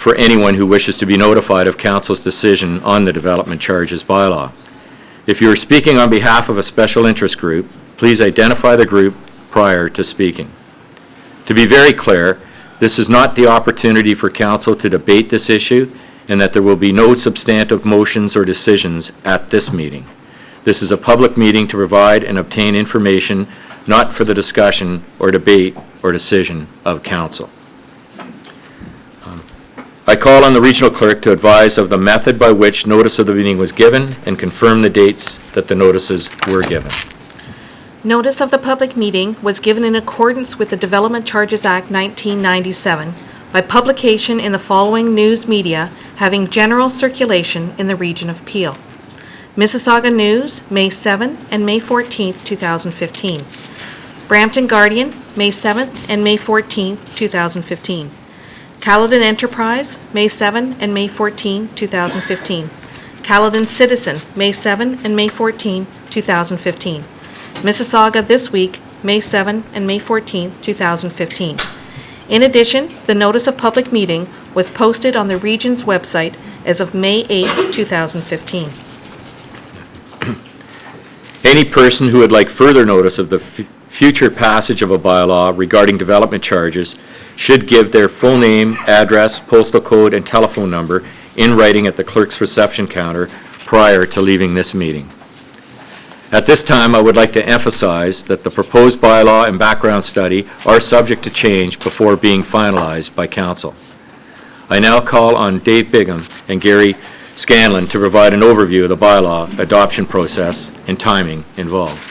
for anyone who wishes to be notified of Council's decision on the development charges bylaw. If you are speaking on behalf of a special interest group, please identify the group prior to speaking. To be very clear, this is not the opportunity for Council to debate this issue, and that there will be no substantive motions or decisions at this meeting. This is a public meeting to provide and obtain information, not for the discussion or debate or decision of Council. I call on the regional clerk to advise of the method by which notice of the meeting was given and confirm the dates that the notices were given. Notice of the public meeting was given in accordance with the Development Charges Act 1997 by publication in the following news media having general circulation in the region of Peel. Mississauga News, May 7 and May 14, 2015. Brampton Guardian, May 7th and May 14, 2015. Caledon Enterprise, May 7 and May 14, 2015. Caledon Citizen, May 7 and May 14, 2015. Mississauga This Week, May 7 and May 14, 2015. In addition, the notice of public meeting was posted on the region's website as of May 8, 2015. Any person who would like further notice of the future passage of a bylaw regarding development charges should give their full name, address, postal code, and telephone number in writing at the clerk's reception counter prior to leaving this meeting. At this time, I would like to emphasize that the proposed bylaw and background study are subject to change before being finalized by Council. I now call on Dave Bigham and Gary Scanlon to provide an overview of the bylaw adoption process and timing involved.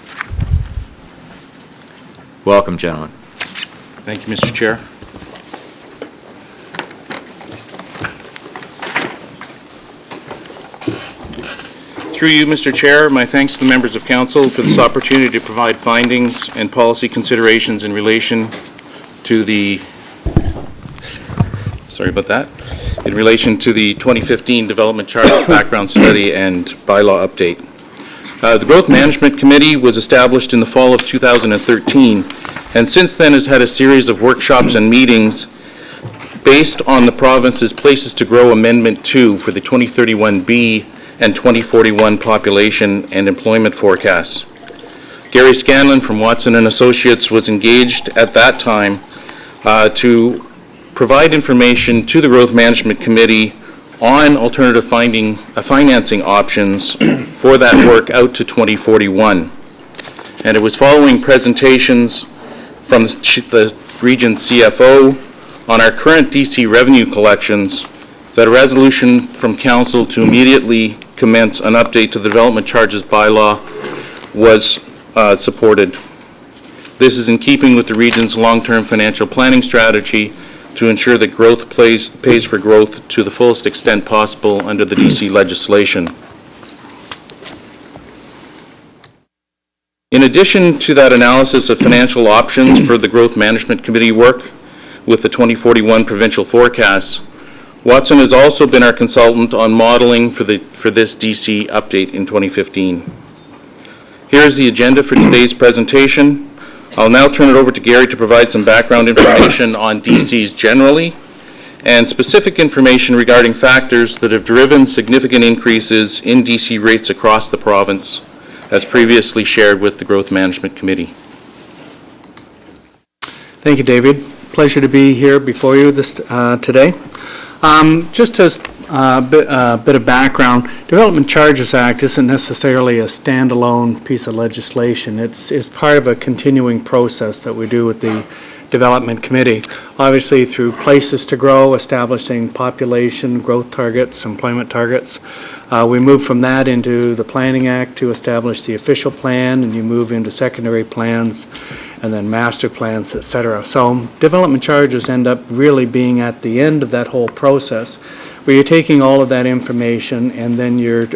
Welcome, gentlemen. Thank you, Mr. Chair. Through you, Mr. Chair, my thanks to the members of Council for this opportunity to provide findings and policy considerations in relation to the, in relation to the 2015 Development Charges Background Study and Bylaw Update. The Growth Management Committee was established in the fall of 2013, and since then has had a series of workshops and meetings based on the province's Places to Grow Amendment 2 for the 2031B and 2041 population and employment forecasts. Gary Scanlon from Watson & Associates was engaged at that time to provide information to the Growth Management Committee on alternative financing options for that work out to 2041. And it was following presentations from the region's CFO on our current DC revenue collections that a resolution from Council to immediately commence an update to the Development Charges Bylaw was supported. This is in keeping with the region's long-term financial planning strategy to ensure that growth pays for growth to the fullest extent possible under the DC legislation. In addition to that analysis of financial options for the Growth Management Committee work with the 2041 provincial forecasts, Watson has also been our consultant on modeling for this DC update in 2015. Here is the agenda for today's presentation. I'll now turn it over to Gary to provide some background information on DCs generally and specific information regarding factors that have driven significant increases in DC rates across the province, as previously shared with the Growth Management Committee. Thank you, David. Pleasure to be here before you today. Just as a bit of background, Development Charges Act isn't necessarily a standalone piece of legislation. It's part of a continuing process that we do with the Development Committee. Obviously, through Places to Grow, establishing population growth targets, employment targets. We move from that into the Planning Act to establish the official plan, and you move into secondary plans, and then master plans, etc. So development charges end up really being at the end of that whole process, where you're taking all of that information and then you're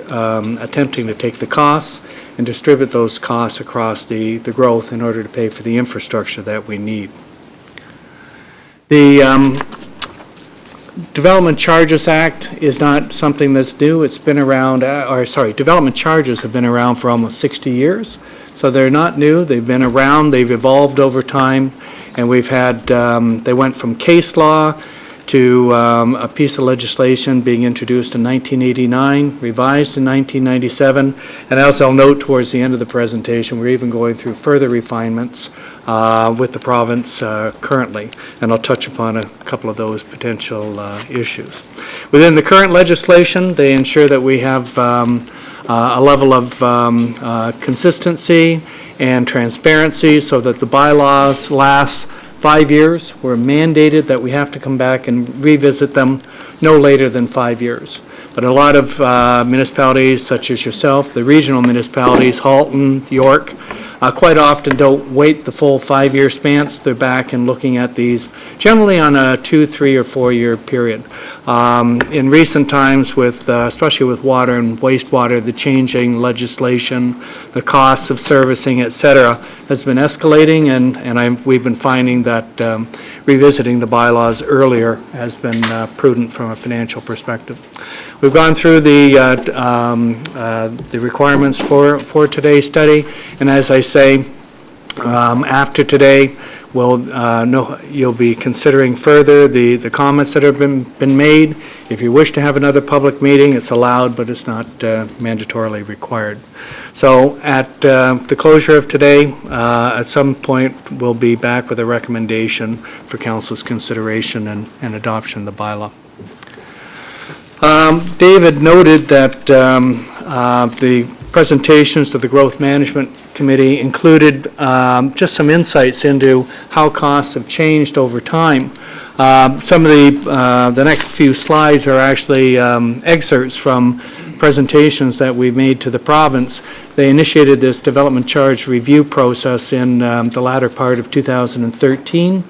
attempting to take the costs and distribute those costs across the growth in order to pay for the infrastructure that we need. The Development Charges Act is not something that's new. It's been around, development charges have been around for almost 60 years. So they're not new. They've been around. They've evolved over time. And we've had, they went from case law to a piece of legislation being introduced in 1989, revised in 1997, and as I'll note towards the end of the presentation, we're even going through further refinements with the province currently, and I'll touch upon a couple of those potential issues. Within the current legislation, they ensure that we have a level of consistency and transparency so that the bylaws last 5 years. We're mandated that we have to come back and revisit them no later than 5 years. But a lot of municipalities, such as yourself, the regional municipalities, Halton, York, quite often don't wait the full 5-year span. They're back and looking at these generally on a 2, 3, or 4-year period. In recent times, with especially with water and wastewater, the changing legislation, the costs of servicing, et cetera, has been escalating, and we've been finding that revisiting the bylaws earlier has been prudent from a financial perspective. We've gone through the requirements for today's study, and as I say, after today, you'll be considering further the comments that have been made. If you wish to have another public meeting, it's allowed, but it's not mandatorily required. So at the closure of today, at some point, we'll be back with a recommendation for council's consideration and adoption of the bylaw. David noted that the presentations of the Growth Management Committee included just some insights into how costs have changed over time. Some of the next few slides are actually excerpts from presentations that we've made to the province. They initiated this development charge review process in the latter part of 2013,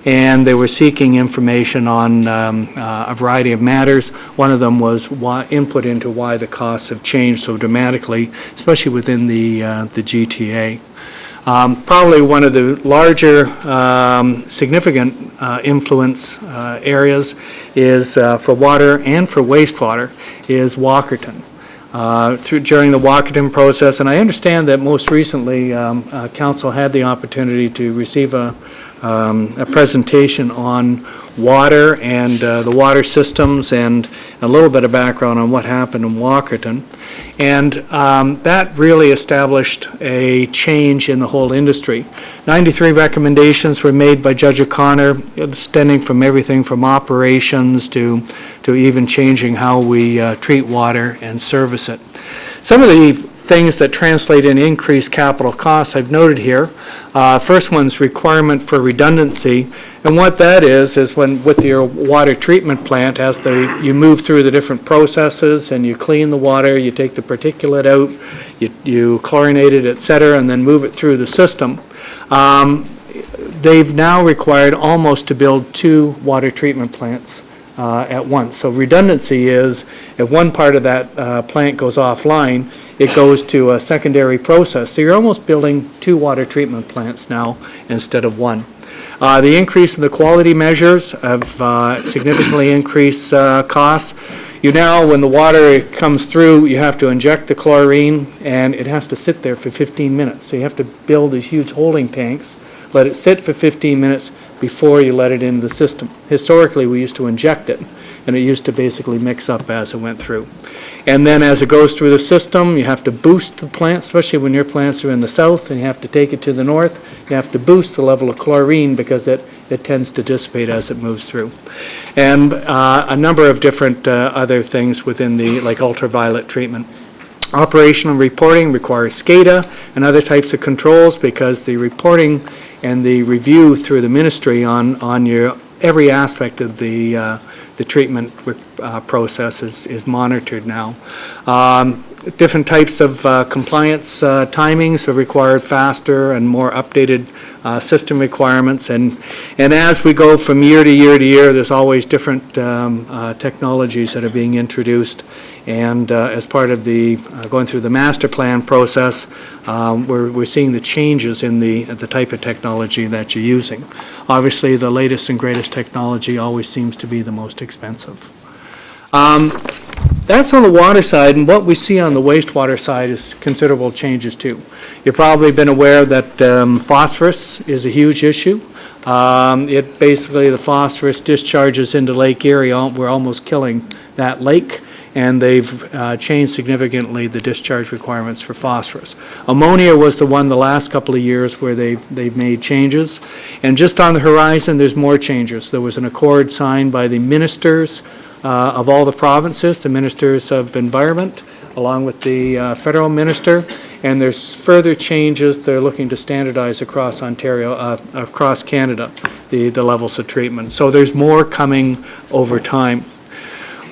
and they were seeking information on a variety of matters. One of them was input into why the costs have changed so dramatically, especially within the GTA. Probably one of the larger significant influence areas is for water and for wastewater is Walkerton. During the Walkerton process, and I understand that most recently council had the opportunity to receive a presentation on water and the water systems and a little bit of background on what happened in Walkerton. And that really established a change in the whole industry. 93 recommendations were made by Judge O'Connor, extending from everything from operations to even changing how we treat water and service it. Some of the things that translate in increased capital costs I've noted here. First one's requirement for redundancy, and what that is when with your water treatment plant, as you move through the different processes and you clean the water, you take the particulate out, you chlorinate it, etc., and then move it through the system. They've now required almost to build 2 water treatment plants at once. So redundancy is if one part of that plant goes offline, it goes to a secondary process. So you're almost building 2 water treatment plants now instead of 1. The increase in the quality measures have significantly increased costs. You now, when the water comes through, you have to inject the chlorine, and it has to sit there for 15 minutes. So you have to build these huge holding tanks, let it sit for 15 minutes before you let it into the system. Historically, we used to inject it, and it used to basically mix up as it went through. And then as it goes through the system, you have to boost the plant, especially when your plants are in the south and you have to take it to the north. You have to boost the level of chlorine because it tends to dissipate as it moves through. And a number of different other things within like ultraviolet treatment. Operational reporting requires SCADA and other types of controls because the reporting and the review through the ministry on your every aspect of the treatment process is monitored now. Different types of compliance timings have required faster and more updated system requirements, and as we go from year to year to year, there's always different technologies that are being introduced. And as part of the going through the master plan process, we're seeing the changes in the type of technology that you're using. Obviously, the latest and greatest technology always seems to be the most expensive. That's on the water side, and what we see on the wastewater side is considerable changes too. You've probably been aware that phosphorus is a huge issue. It basically, the phosphorus discharges into Lake Erie. We're almost killing that lake, and they've changed significantly the discharge requirements for phosphorus. Ammonia was the one the last couple of years where they've made changes. And just on the horizon, there's more changes. There was an accord signed by the ministers of all the provinces, the ministers of environment, along with the federal minister, and there's further changes. They're looking to standardize across Ontario, across Canada, the levels of treatment. So there's more coming over time.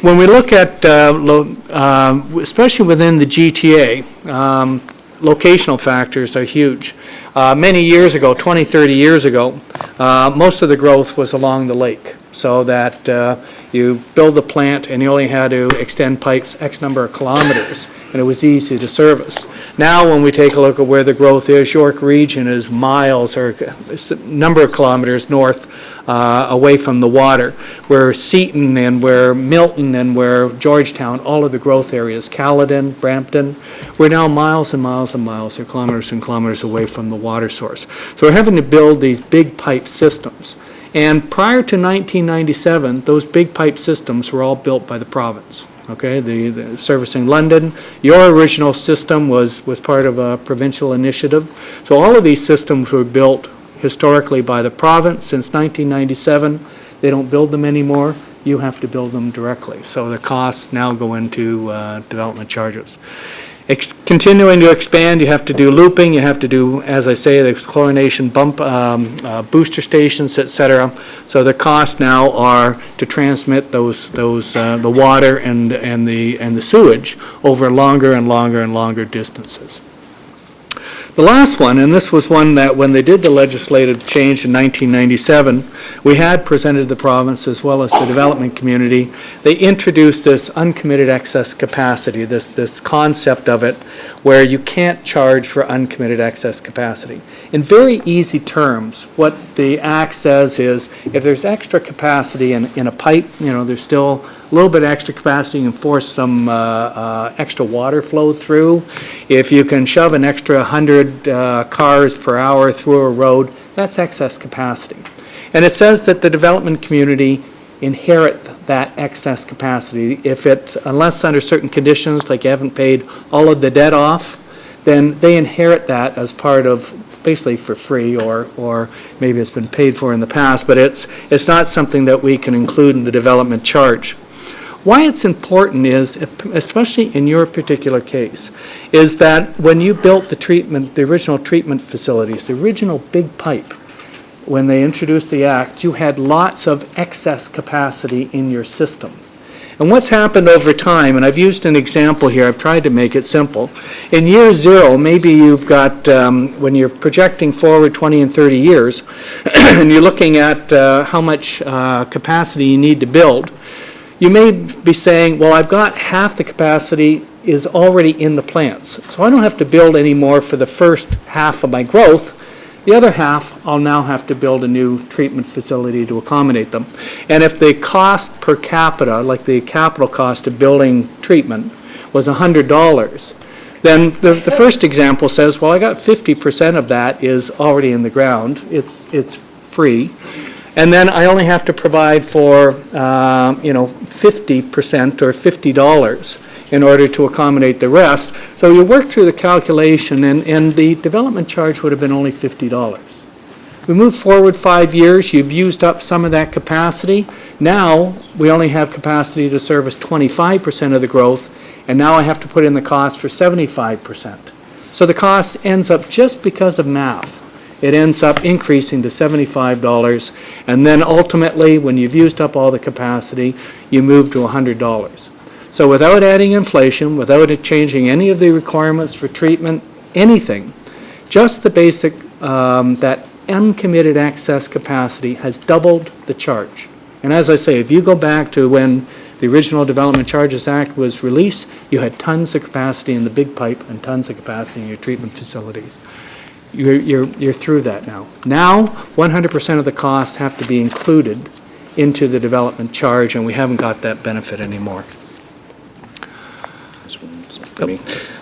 When we look at, especially within the GTA, locational factors are huge. Many years ago, 20, 30 years ago, most of the growth was along the lake, so that you build the plant and you only had to extend pipes X number of kilometers, and it was easy to service. Now, when we take a look at where the growth is, York Region is miles or a number of kilometers north away from the water, where Seton and where Milton and where Georgetown, all of the growth areas, Caledon, Brampton, we're now miles and miles and miles or kilometers and kilometers away from the water source. So we're having to build these big pipe systems. And prior to 1997, those big pipe systems were all built by the province. Okay, the servicing London. Your original system was part of a provincial initiative. So all of these systems were built historically by the province. Since 1997, they don't build them anymore. You have to build them directly. So the costs now go into development charges. Continuing to expand, you have to do looping, you have to do, as I say, the chlorination bump, booster stations, etc. So the costs now are to transmit the water and the sewage over longer and longer and longer distances. The last one, and this was one that when they did the legislative change in 1997, we had presented the province as well as the development community. They introduced this uncommitted excess capacity, this concept of it, where you can't charge for uncommitted excess capacity. In very easy terms, what the Act says is if there's extra capacity in a pipe, there's still a little bit of extra capacity, you can force some extra water flow through. If you can shove an extra 100 cars per hour through a road, that's excess capacity. And it says that the development community inherit that excess capacity. Unless under certain conditions, like you haven't paid all of the debt off, then they inherit that as part of, basically for free, or maybe it's been paid for in the past, but it's not something that we can include in the development charge. Why it's important is, especially in your particular case, is that when you built the original treatment facilities, the original big pipe, when they introduced the Act, you had lots of excess capacity in your system. And what's happened over time, and I've used an example here, I've tried to make it simple. In year zero, maybe you've got, when you're projecting forward 20 and 30 years, and you're looking at how much capacity you need to build, you may be saying, well, I've got half the capacity is already in the plants, so I don't have to build any more for the first half of my growth. The other half, I'll now have to build a new treatment facility to accommodate them. And if the cost per capita, like the capital cost of building treatment, was $100, then the first example says, well, I got 50% of that is already in the ground. It's free. And then I only have to provide for, 50% or $50 in order to accommodate the rest. So you work through the calculation, and the development charge would have been only $50. We move forward 5 years, you've used up some of that capacity. Now, we only have capacity to service 25% of the growth, and now I have to put in the cost for 75%. So the cost ends up, just because of math, it ends up increasing to $75, and then ultimately, when you've used up all the capacity, you move to $100. So without adding inflation, without it changing any of the requirements for treatment, anything, just the basic, that uncommitted excess capacity has doubled the charge. And as I say, if you go back to when the original Development Charges Act was released, you had tons of capacity in the big pipe and tons of capacity in your treatment facilities. You're through that now. Now, 100% of the costs have to be included into the development charge, and we haven't got that benefit anymore.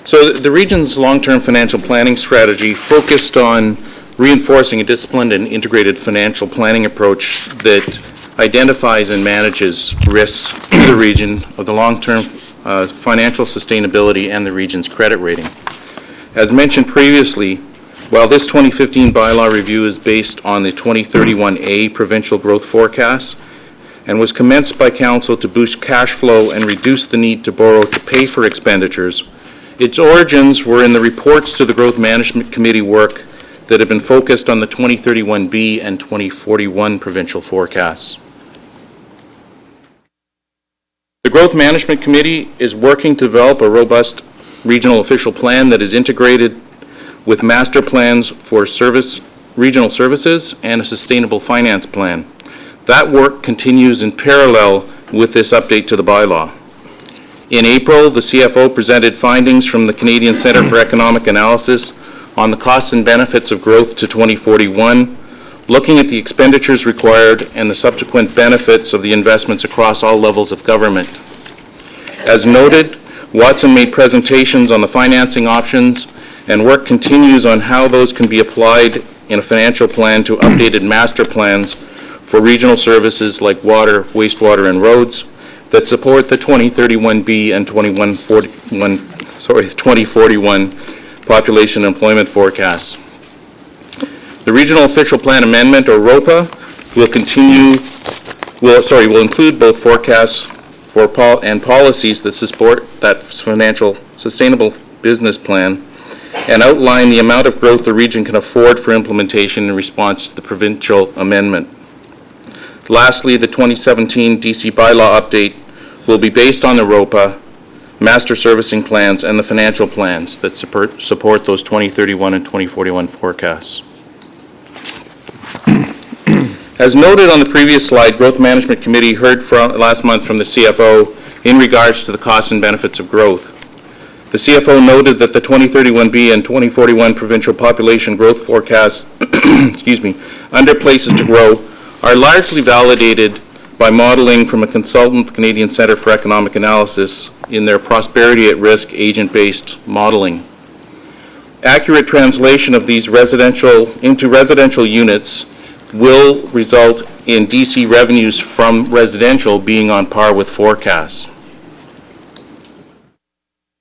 So the region's long-term financial planning strategy focused on reinforcing a disciplined and integrated financial planning approach that identifies and manages risks to the region of the long-term financial sustainability and the region's credit rating. As mentioned previously, while this 2015 bylaw review is based on the 2031A provincial growth forecast and was commenced by Council to boost cash flow and reduce the need to borrow to pay for expenditures, its origins were in the reports to the Growth Management Committee work that have been focused on the 2031B and 2041 provincial forecasts. The Growth Management Committee is working to develop a robust regional official plan that is integrated with master plans for regional services and a sustainable finance plan. That work continues in parallel with this update to the bylaw. In April, the CFO presented findings from the Canadian Centre for Economic Analysis on the costs and benefits of growth to 2041, looking at the expenditures required and the subsequent benefits of the investments across all levels of government. As noted, Watson made presentations on the financing options, and work continues on how those can be applied in a financial plan to updated master plans for regional services like water, wastewater, and roads that support the 2031B and 2041 population and employment forecasts. The Regional Official Plan Amendment, or ROPA, will include both forecasts and policies that support that financial sustainable business plan and outline the amount of growth the region can afford for implementation in response to the provincial amendment. Lastly, the 2017 DC bylaw update will be based on the ROPA, master servicing plans, and the financial plans that support those 2031 and 2041 forecasts. As noted on the previous slide, Growth Management Committee heard last month from the CFO in regards to the costs and benefits of growth. The CFO noted that the 2031B and 2041 provincial population growth forecasts under Places to Grow are largely validated by modeling from a consultant, the Canadian Centre for Economic Analysis, in their Prosperity at Risk agent-based modeling. Accurate translation of these into residential units will result in DC revenues from residential being on par with forecasts.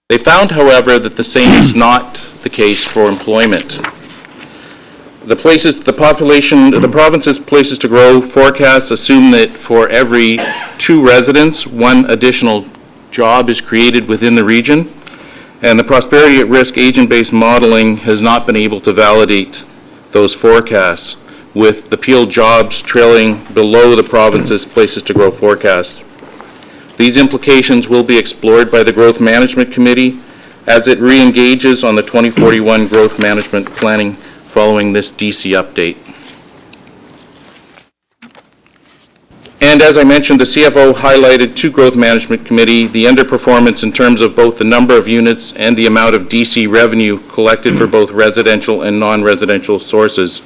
They found, however, that the same is not the case for employment. The province's Places to Grow forecasts assume that for every 2 residents, 1 additional job is created within the region, and the Prosperity at Risk agent-based modeling has not been able to validate those forecasts, with the Peel jobs trailing below the province's Places to Grow forecast. These implications will be explored by the Growth Management Committee as it re-engages on the 2041 growth management planning following this DC update. And as I mentioned, the CFO highlighted to Growth Management Committee the underperformance in terms of both the number of units and the amount of DC revenue collected for both residential and non-residential sources.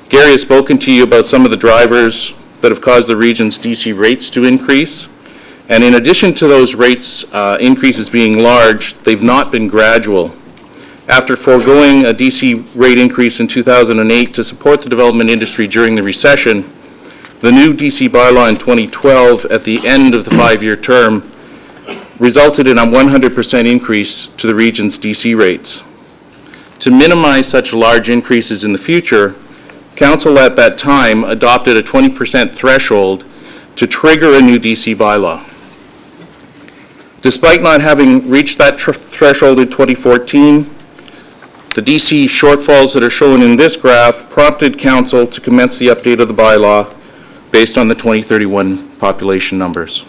Gary has spoken to you about some of the drivers that have caused the region's DC rates to increase. And in addition to those rates increases being large, they've not been gradual. After foregoing a DC rate increase in 2008 to support the development industry during the recession, the new DC bylaw in 2012 at the end of the 5-year term resulted in a 100% increase to the region's DC rates. To minimize such large increases in the future, Council at that time adopted a 20% threshold to trigger a new DC bylaw. Despite not having reached that threshold in 2014, the DC shortfalls that are shown in this graph prompted Council to commence the update of the bylaw based on the 2031 population numbers.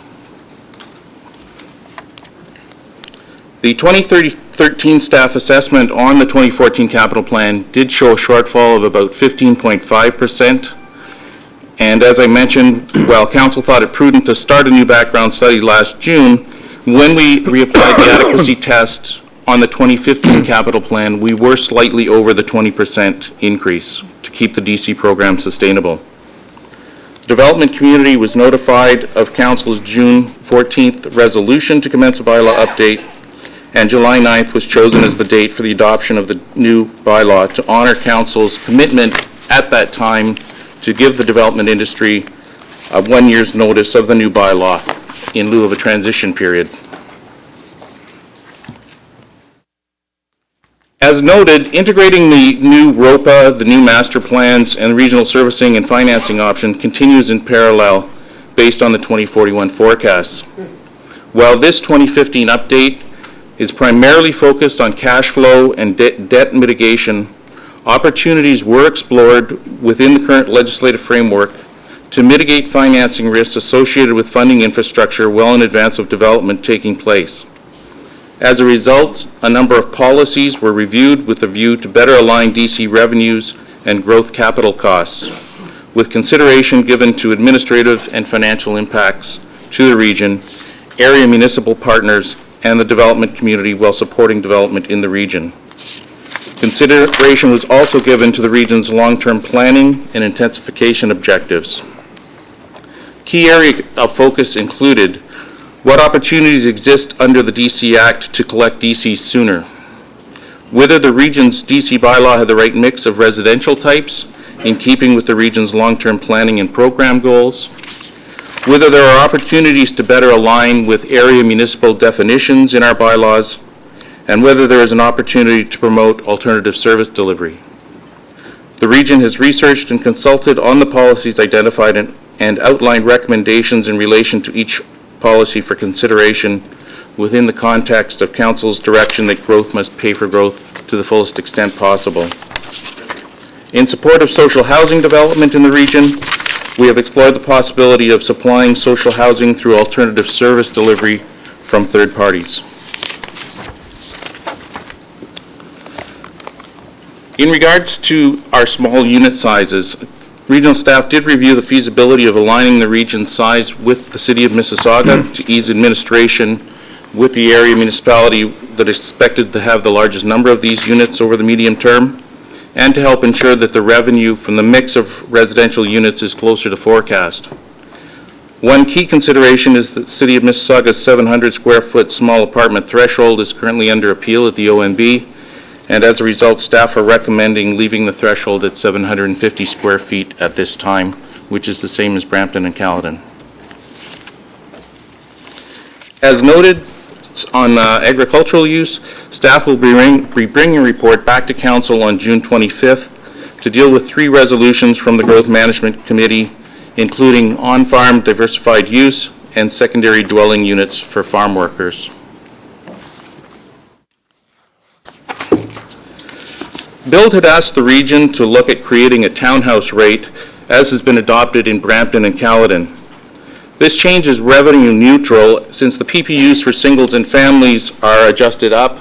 The 2013 staff assessment on the 2014 capital plan did show a shortfall of about 15.5%. And as I mentioned, while Council thought it prudent to start a new background study last June, when we reapplied the adequacy test on the 2015 capital plan, we were slightly over the 20% increase to keep the DC program sustainable. The development community was notified of Council's June 14th resolution to commence a bylaw update, and July 9th was chosen as the date for the adoption of the new bylaw to honor council's commitment at that time to give the development industry a 1 year's notice of the new bylaw in lieu of a transition period. As noted, integrating the new ROPA, the new master plans, and regional servicing and financing option continues in parallel based on the 2041 forecasts. While this 2015 update is primarily focused on cash flow and debt mitigation, opportunities were explored within the current legislative framework to mitigate financing risks associated with funding infrastructure well in advance of development taking place. As a result, a number of policies were reviewed with a view to better align DC revenues and growth capital costs, with consideration given to administrative and financial impacts to the region, area municipal partners, and the development community while supporting development in the region. Consideration was also given to the region's long-term planning and intensification objectives. Key area of focus included what opportunities exist under the DC Act to collect DCs sooner, whether the region's DC bylaw had the right mix of residential types in keeping with the region's long-term planning and program goals, whether there are opportunities to better align with area municipal definitions in our bylaws, and whether there is an opportunity to promote alternative service delivery. The region has researched and consulted on the policies identified and outlined recommendations in relation to each policy for consideration within the context of Council's direction that growth must pay for growth to the fullest extent possible. In support of social housing development in the region, we have explored the possibility of supplying social housing through alternative service delivery from third parties. In regards to our small unit sizes, regional staff did review the feasibility of aligning the region's size with the City of Mississauga to ease administration with the area municipality that is expected to have the largest number of these units over the medium term, and to help ensure that the revenue from the mix of residential units is closer to forecast. One key consideration is that the City of Mississauga's 700 square foot small apartment threshold is currently under appeal at the OMB, and as a result, staff are recommending leaving the threshold at 750 square feet at this time, which is the same as Brampton and Caledon. As noted on agricultural use, staff will be bringing a report back to Council on June 25th to deal with 3 resolutions from the Growth Management Committee, including on-farm diversified use and secondary dwelling units for farm workers. BUILD had asked the region to look at creating a townhouse rate, as has been adopted in Brampton and Caledon. This change is revenue neutral since the PPUs for singles and families are adjusted up,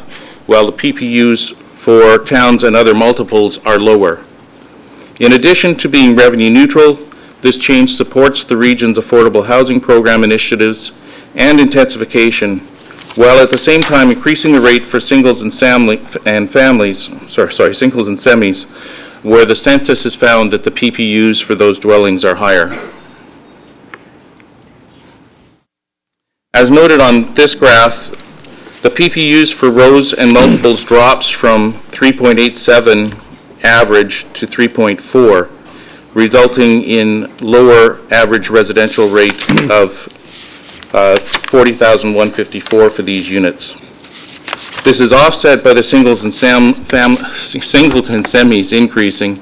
while the PPUs for towns and other multiples are lower. In addition to being revenue neutral, this change supports the region's affordable housing program initiatives and intensification, while at the same time increasing the rate for singles and singles and semis, where the census has found that the PPUs for those dwellings are higher. As noted on this graph, the PPUs for rows and multiples drops from 3.87 average to 3.4, resulting in lower average residential rate of $40,154 for these units. This is offset by the singles and semis increasing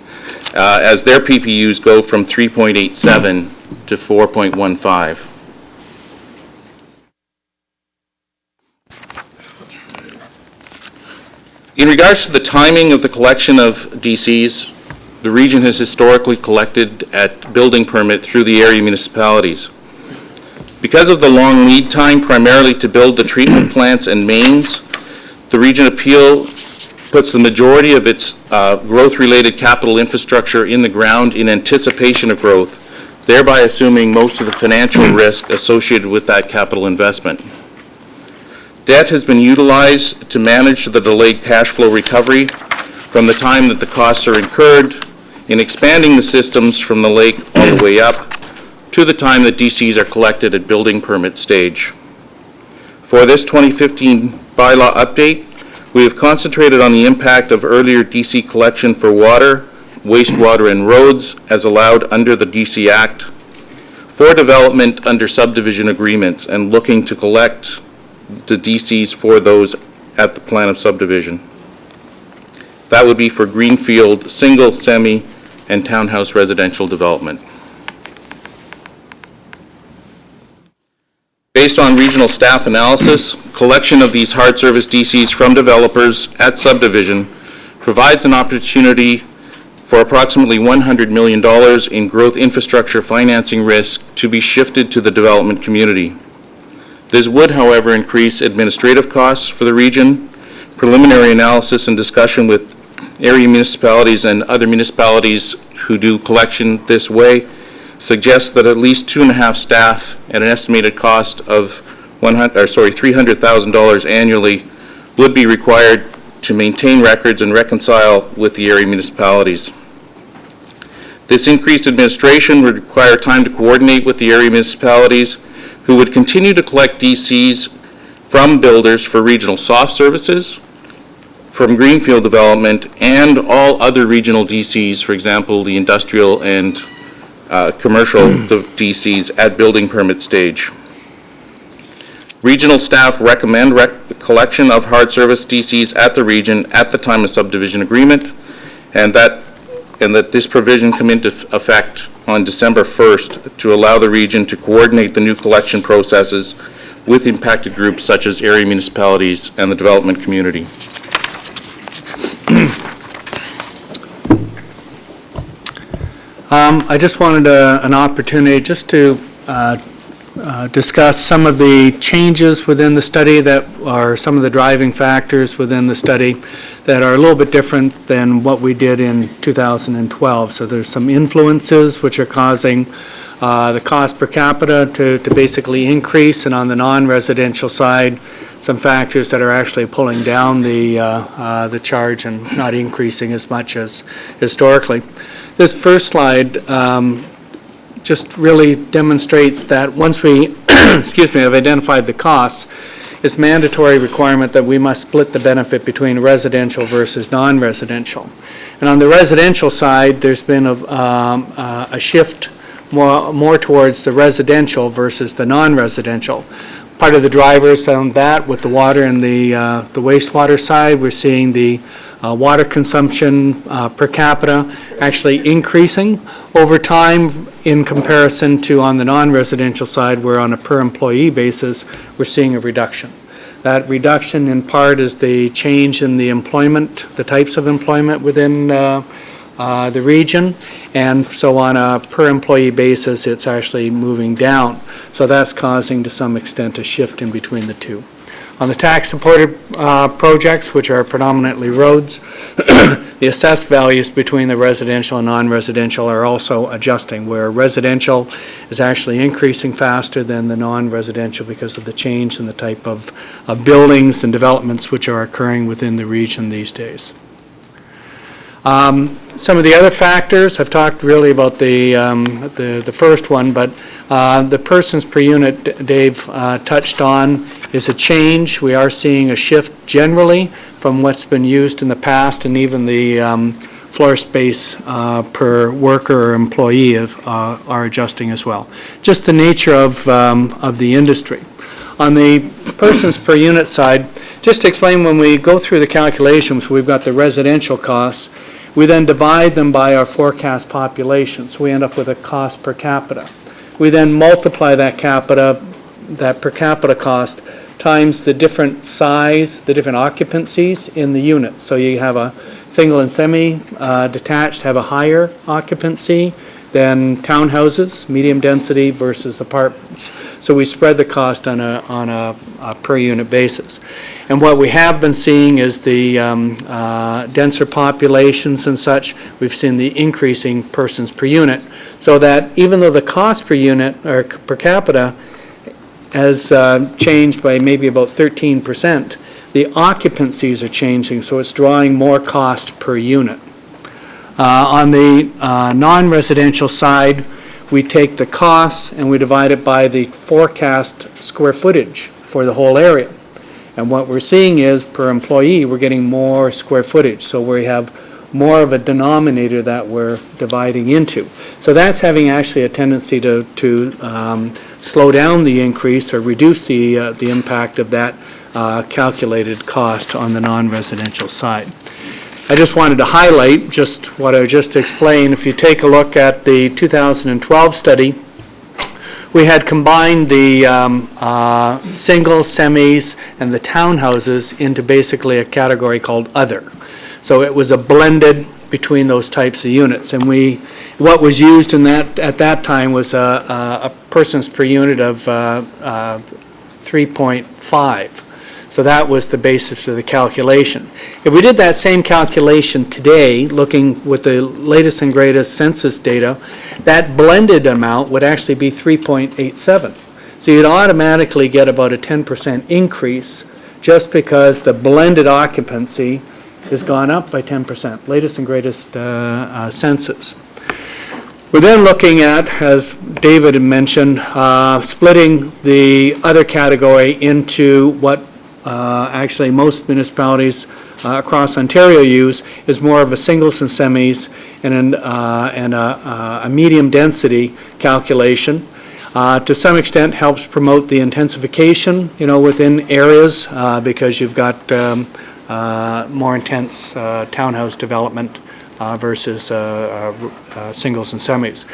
as their PPUs go from 3.87 to 4.15. In regards to the timing of the collection of DCs, the region has historically collected at building permit through the area municipalities. Because of the long lead time primarily to build the treatment plants and mains, the region appeal puts the majority of its growth-related capital infrastructure in the ground in anticipation of growth, thereby assuming most of the financial risk associated with that capital investment. Debt has been utilized to manage the delayed cash flow recovery from the time that the costs are incurred in expanding the systems from the lake all the way up to the time that DCs are collected at building permit stage. For this 2015 bylaw update, we have concentrated on the impact of earlier DC collection for water, wastewater, and roads as allowed under the DC Act for development under subdivision agreements and looking to collect the DCs for those at the plan of subdivision. That would be for greenfield, single, semi, and townhouse residential development. Based on regional staff analysis, collection of these hard service DCs from developers at subdivision provides an opportunity for approximately $100 million in growth infrastructure financing risk to be shifted to the development community. This would, however, increase administrative costs for the region. Preliminary analysis and discussion with area municipalities and other municipalities who do collection this way suggests that at least 2.5 staff at an estimated cost of $300,000 annually would be required to maintain records and reconcile with the area municipalities. This increased administration would require time to coordinate with the area municipalities who would continue to collect DCs from builders for regional soft services, from greenfield development, and all other regional DCs, for example, the industrial and commercial DCs at building permit stage. Regional staff recommend collection of hard service DCs at the region at the time of subdivision agreement, and that this provision come into effect on December 1st to allow the region to coordinate the new collection processes with impacted groups such as area municipalities and the development community. I just wanted an opportunity just to discuss some of the changes within the study that are some of the driving factors within the study that are a little bit different than what we did in 2012. So there's some influences which are causing the cost per capita to basically increase, and on the non-residential side, some factors that are actually pulling down the charge and not increasing as much as historically. This first slide just really demonstrates that once we have identified the costs, it's mandatory requirement that we must split the benefit between residential versus non-residential. And on the residential side, there's been a shift more towards the residential versus the non-residential. Part of the drivers on that with the water and the wastewater side, we're seeing the water consumption per capita actually increasing over time in comparison to on the non-residential side, where on a per employee basis, we're seeing a reduction. That reduction in part is the change in the employment, the types of employment within the region, and so on a per employee basis, it's actually moving down. So that's causing to some extent a shift in between the two. On the tax-supported projects, which are predominantly roads, the assessed values between the residential and non-residential are also adjusting, where residential is actually increasing faster than the non-residential because of the change in the type of buildings and developments which are occurring within the region these days. Some of the other factors, I've talked really about the first one, but the persons per unit Dave touched on is a change. We are seeing a shift generally from what's been used in the past, and even the floor space per worker or employee are adjusting as well. Just the nature of the industry. On the persons per unit side, just to explain, when we go through the calculations, we've got the residential costs. We then divide them by our forecast population, so we end up with a cost per capita. We then multiply that per capita cost times the different size, the different occupancies in the unit. So you have a single and semi-detached have a higher occupancy than townhouses, medium density versus apartments. So we spread the cost on a per unit basis. And what we have been seeing is the denser populations and such, we've seen the increasing persons per unit, so that even though the cost per unit or per capita has changed by maybe about 13%, the occupancies are changing, so it's drawing more cost per unit. On the non-residential side, we take the costs and we divide it by the forecast square footage for the whole area. And what we're seeing is, per employee, we're getting more square footage. So we have more of a denominator that we're dividing into. So that's having actually a tendency to slow down the increase or reduce the impact of that calculated cost on the non-residential side. I just wanted to highlight just what I just explained. If you take a look at the 2012 study, we had combined the singles, semis, and the townhouses into basically a category called other. So it was a blended between those types of units. And what was used in that at that time was a persons per unit of 3.5. So that was the basis of the calculation. If we did that same calculation today, looking with the latest and greatest census data, that blended amount would actually be 3.87. So you'd automatically get about a 10% increase just because the blended occupancy has gone up by 10%, latest and greatest census. We're then looking at, as David had mentioned, splitting the other category into what actually most municipalities across Ontario use is more of a singles and semis and a medium density calculation. To some extent helps promote the intensification, within areas because you've got more intense townhouse development versus singles and semis.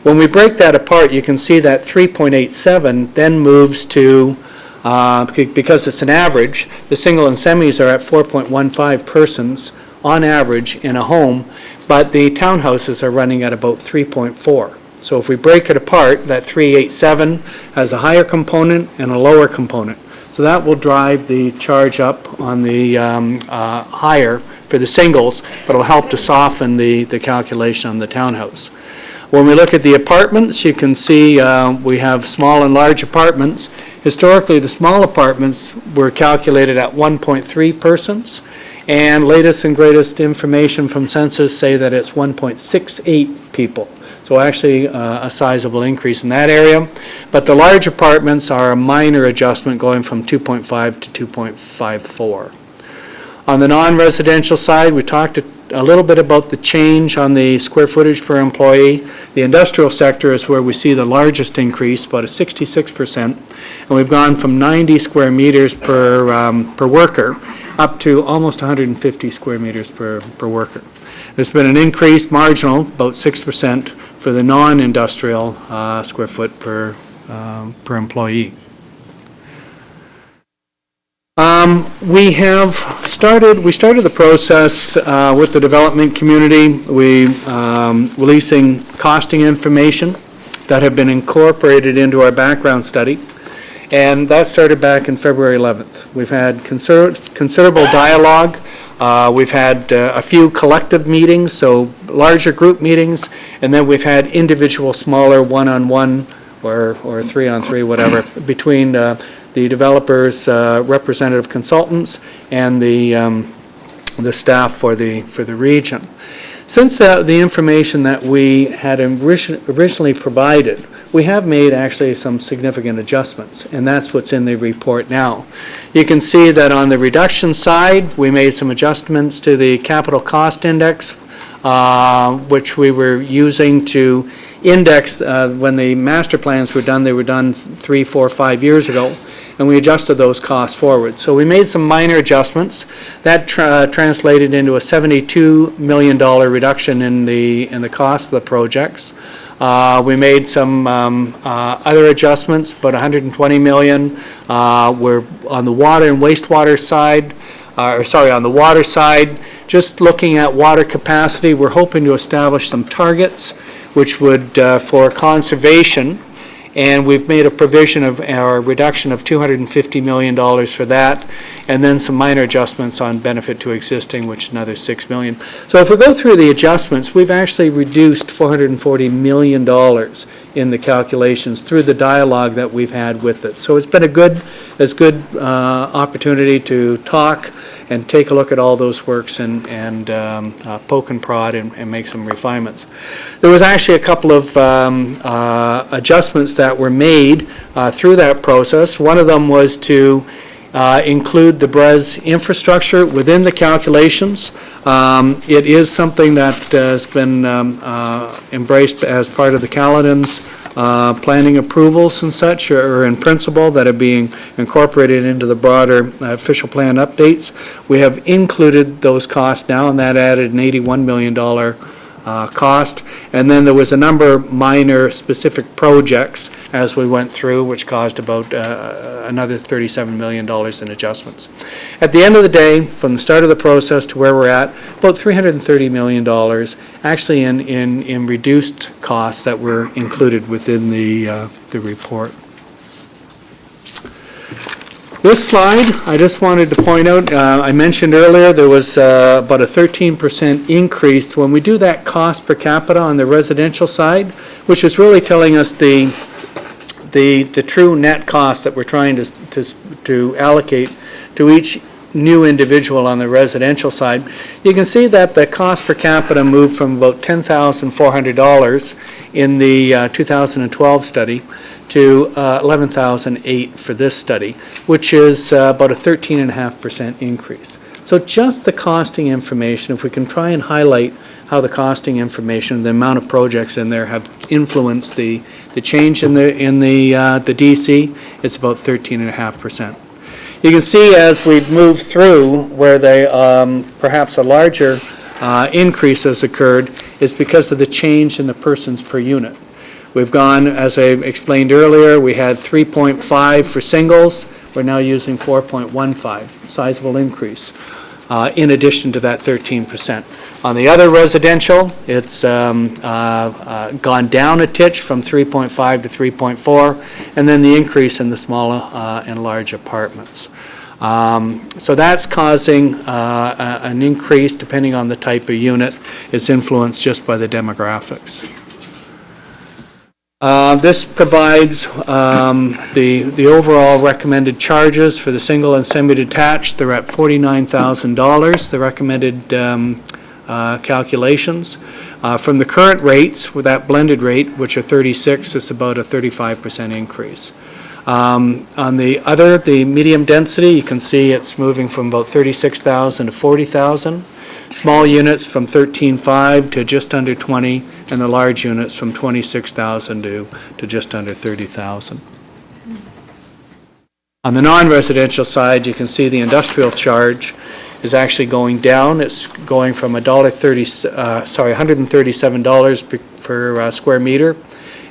When we break that apart, you can see that 3.87 then moves to, because it's an average, the single and semis are at 4.15 persons on average in a home, but the townhouses are running at about 3.4. So if we break it apart, that 387 has a higher component and a lower component. So that will drive the charge up on the higher for the singles, but it'll help to soften the calculation on the townhouse. When we look at the apartments, you can see we have small and large apartments. Historically, the small apartments were calculated at 1.3 persons, and latest and greatest information from census say that it's 1.68 people. So actually a sizable increase in that area. But the large apartments are a minor adjustment going from 2.5 to 2.54. On the non-residential side, we talked a little bit about the change on the square footage per employee. The industrial sector is where we see the largest increase, about a 66%. And we've gone from 90 square meters per worker up to almost 150 square meters per worker. There's been an increase, marginal, about 6%, for the non-industrial square foot per employee. We started the process with the development community. We releasing costing information that have been incorporated into our background study, and that started back in February 11th. We've had considerable dialogue. We've had a few collective meetings, so larger group meetings, and then we've had individual smaller one-on-one or three-on-three, whatever, between the developers, representative consultants, and the staff for the region. Since the information that we had originally provided, we have made actually some significant adjustments, and that's what's in the report now. You can see that on the reduction side, we made some adjustments to the capital cost index, which we were using to index when the master plans were done. They were done 3, 4, 5 years ago, and we adjusted those costs forward. So we made some minor adjustments. That translated into a $72 million reduction in the cost of the projects. We made some other adjustments, about $120 million. We're on the water and wastewater side, on the water side, just looking at water capacity. We're hoping to establish some targets, which would, for conservation, and we've made a provision of our reduction of $250 million for that, and then some minor adjustments on benefit to existing, which is another $6 million. So if we go through the adjustments, we've actually reduced $440 million in the calculations through the dialogue that we've had with it. So it's been a good opportunity to talk and take a look at all those works and poke and prod and make some refinements. There was actually a couple of adjustments that were made through that process. One of them was to include the BREZ infrastructure within the calculations. It is something that has been embraced as part of the Caledon's planning approvals and such, or in principle, that are being incorporated into the broader official plan updates. We have included those costs now, and that added an $81 million cost. And then there was a number of minor specific projects as we went through, which caused about another $37 million in adjustments. At the end of the day, from the start of the process to where we're at, about $330 million actually in reduced costs that were included within the report. This slide, I just wanted to point out, I mentioned earlier there was about a 13% increase when we do that cost per capita on the residential side, which is really telling us the true net cost that we're trying to allocate to each new individual on the residential side. You can see that the cost per capita moved from about $10,400 in the 2012 study to $11,008 for this study, which is about a 13.5% increase. So just the costing information, if we can try and highlight how the costing information, the amount of projects in there have influenced the change in the DC, it's about 13.5%. You can see as we move through where they perhaps a larger increase has occurred is because of the change in the persons per unit. We've gone, as I explained earlier, we had 3.5 for singles. We're now using 4.15, sizable increase, in addition to that 13%. On the other residential, it's gone down a titch from 3.5 to 3.4, and then the increase in the small and large apartments. So that's causing an increase depending on the type of unit. It's influenced just by the demographics. This provides the overall recommended charges for the single and semi-detached. They're at $49,000, the recommended calculations. From the current rates, with that blended rate, which are 36, it's about a 35% increase. On the medium density, you can see it's moving from about 36,000 to 40,000. Small units from 13.5 to just under 20, and the large units from 26,000 to just under 30,000. On the non-residential side, you can see the industrial charge is actually going down. It's going from $137 per square meter,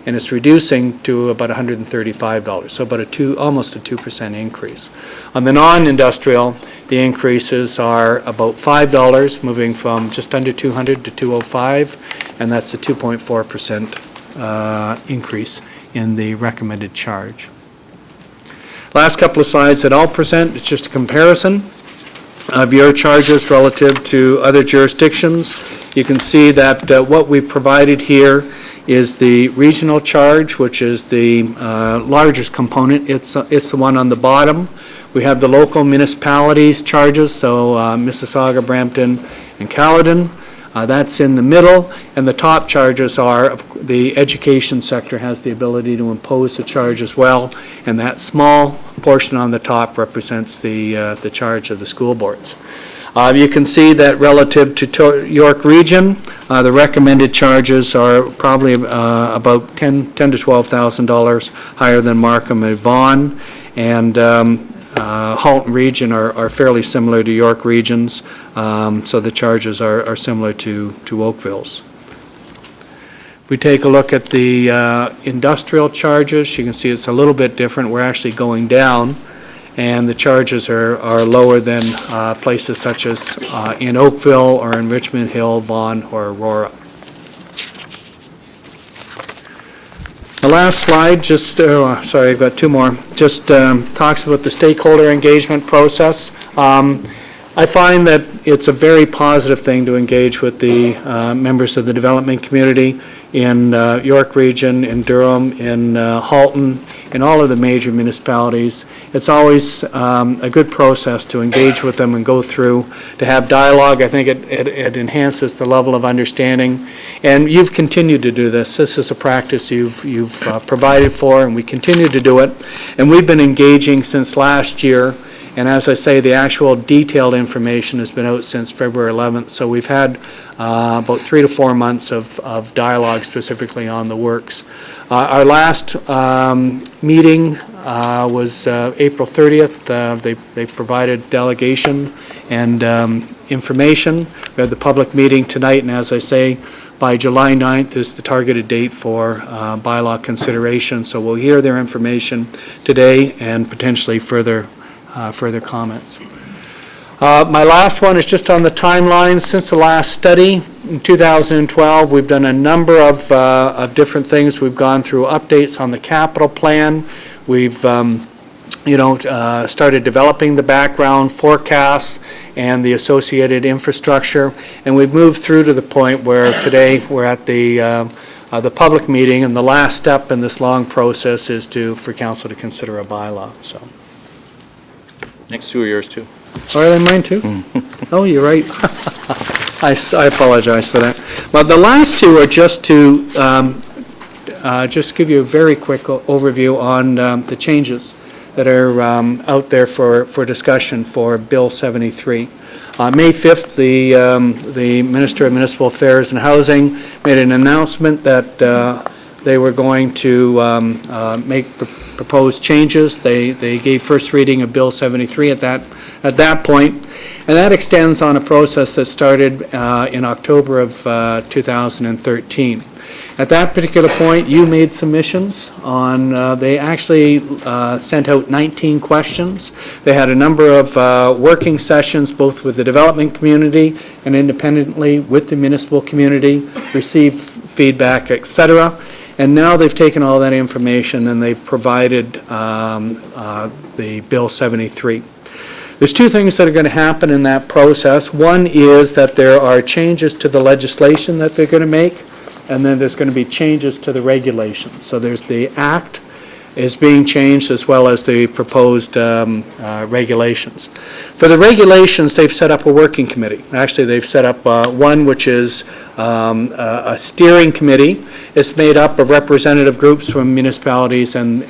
and it's reducing to about $135, so about almost a 2% increase. On the non-industrial, the increases are about $5, moving from just under $200 to $205, and that's a 2.4% increase in the recommended charge. Last couple of slides that I'll present, it's just a comparison of your charges relative to other jurisdictions. You can see that what we've provided here is the regional charge, which is the largest component. It's the one on the bottom. We have the local municipalities charges, so Mississauga, Brampton, and Caledon. That's in the middle, and the top charges are the education sector has the ability to impose the charge as well, and that small portion on the top represents the charge of the school boards. You can see that relative to York Region, the recommended charges are probably about $10,000 to $12,000 higher than Markham and Vaughan, and Halton Region are fairly similar to York Regions, so the charges are similar to Oakville's. If we take a look at the industrial charges, you can see it's a little bit different. We're actually going down, and the charges are lower than places such as in Oakville or in Richmond Hill, Vaughan, or Aurora. The last slide, sorry, I've got two more, just talks about the stakeholder engagement process. I find that it's a very positive thing to engage with the members of the development community in York Region, in Durham, in Halton, in all of the major municipalities. It's always a good process to engage with them and go through, to have dialogue. I think it enhances the level of understanding. And you've continued to do this. This is a practice you've provided for, and we continue to do it. And we've been engaging since last year, And as I say, the actual detailed information has been out since February 11th, so we've had about 3 to 4 months of dialogue specifically on the works. Our last meeting was April 30th. They provided delegation and information. We had the public meeting tonight, and as I say, by July 9th is the targeted date for bylaw consideration, so we'll hear their information today and potentially further comments. My last one is just on the timeline. Since the last study in 2012, we've done a number of different things. We've gone through updates on the capital plan. We've started developing the background forecasts and the associated infrastructure, and we've moved through to the point where today we're at the public meeting, and the last step in this long process is for council to consider a bylaw. So, Next two are yours, too. are they mine too? Oh, you're right. I apologize for that. Well, the last two are just to just give you a very quick overview on the changes that are out there for discussion for Bill 73. May 5th, the Minister of Municipal Affairs and Housing made an announcement that they were going to make proposed changes. They gave first reading of Bill 73 at that point, and that extends on a process that started in October of 2013. At that particular point, you made submissions on, they actually sent out 19 questions. They had a number of working sessions, both with the development community and independently with the municipal community, received feedback, etc. And now they've taken all that information and they've provided the Bill 73. There's two things that are going to happen in that process. One is that there are changes to the legislation that they're going to make, and then there's going to be changes to the regulations. So there's the act is being changed as well as the proposed regulations. For the regulations, they've set up a working committee. Actually, they've set up one which is a steering committee. It's made up of representative groups from municipalities and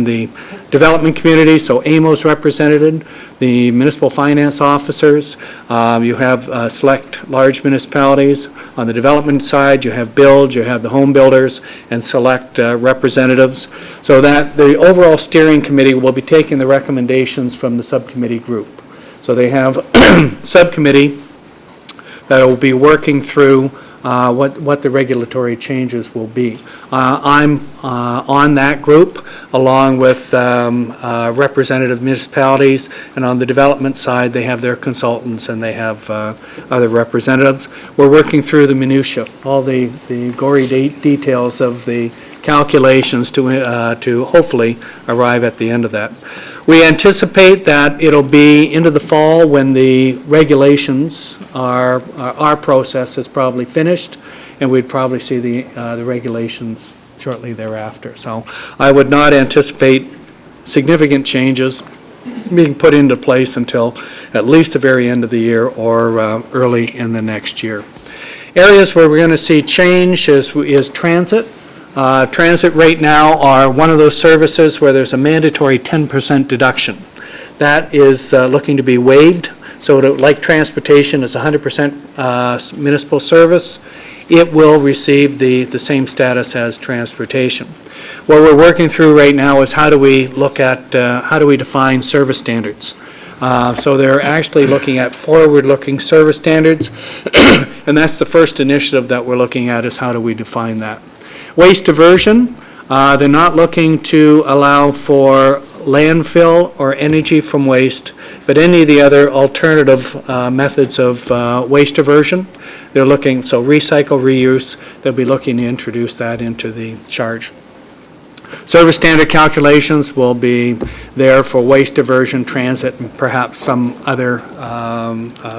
the development community, so AMO's represented, the municipal finance officers, you have select large municipalities. On the development side, you have build, you have the home builders, and select representatives. So that the overall steering committee will be taking the recommendations from the subcommittee group. So they have subcommittee that will be working through what the regulatory changes will be. I'm on that group along with representative municipalities, and on the development side they have their consultants and they have other representatives. We're working through the minutia, all the gory details of the calculations to hopefully arrive at the end of that. We anticipate that it'll be into the fall when the regulations our process is probably finished, and we'd probably see the regulations shortly thereafter. So I would not anticipate significant changes being put into place until at least the very end of the year or early in the next year. Areas where we're going to see change is transit. Transit right now are one of those services where there's a mandatory 10% deduction. That is looking to be waived. So like transportation is 100% municipal service, it will receive the same status as transportation. What we're working through right now is how do we look at, how do we define service standards? So they're actually looking at forward-looking service standards, and that's the first initiative that we're looking at, is how do we define that. Waste diversion, they're not looking to allow for landfill or energy from waste, but any of the other alternative methods of waste diversion. They're looking, so recycle, reuse, they'll be looking to introduce that into the charge. Service standard calculations will be there for waste diversion, transit, and perhaps some other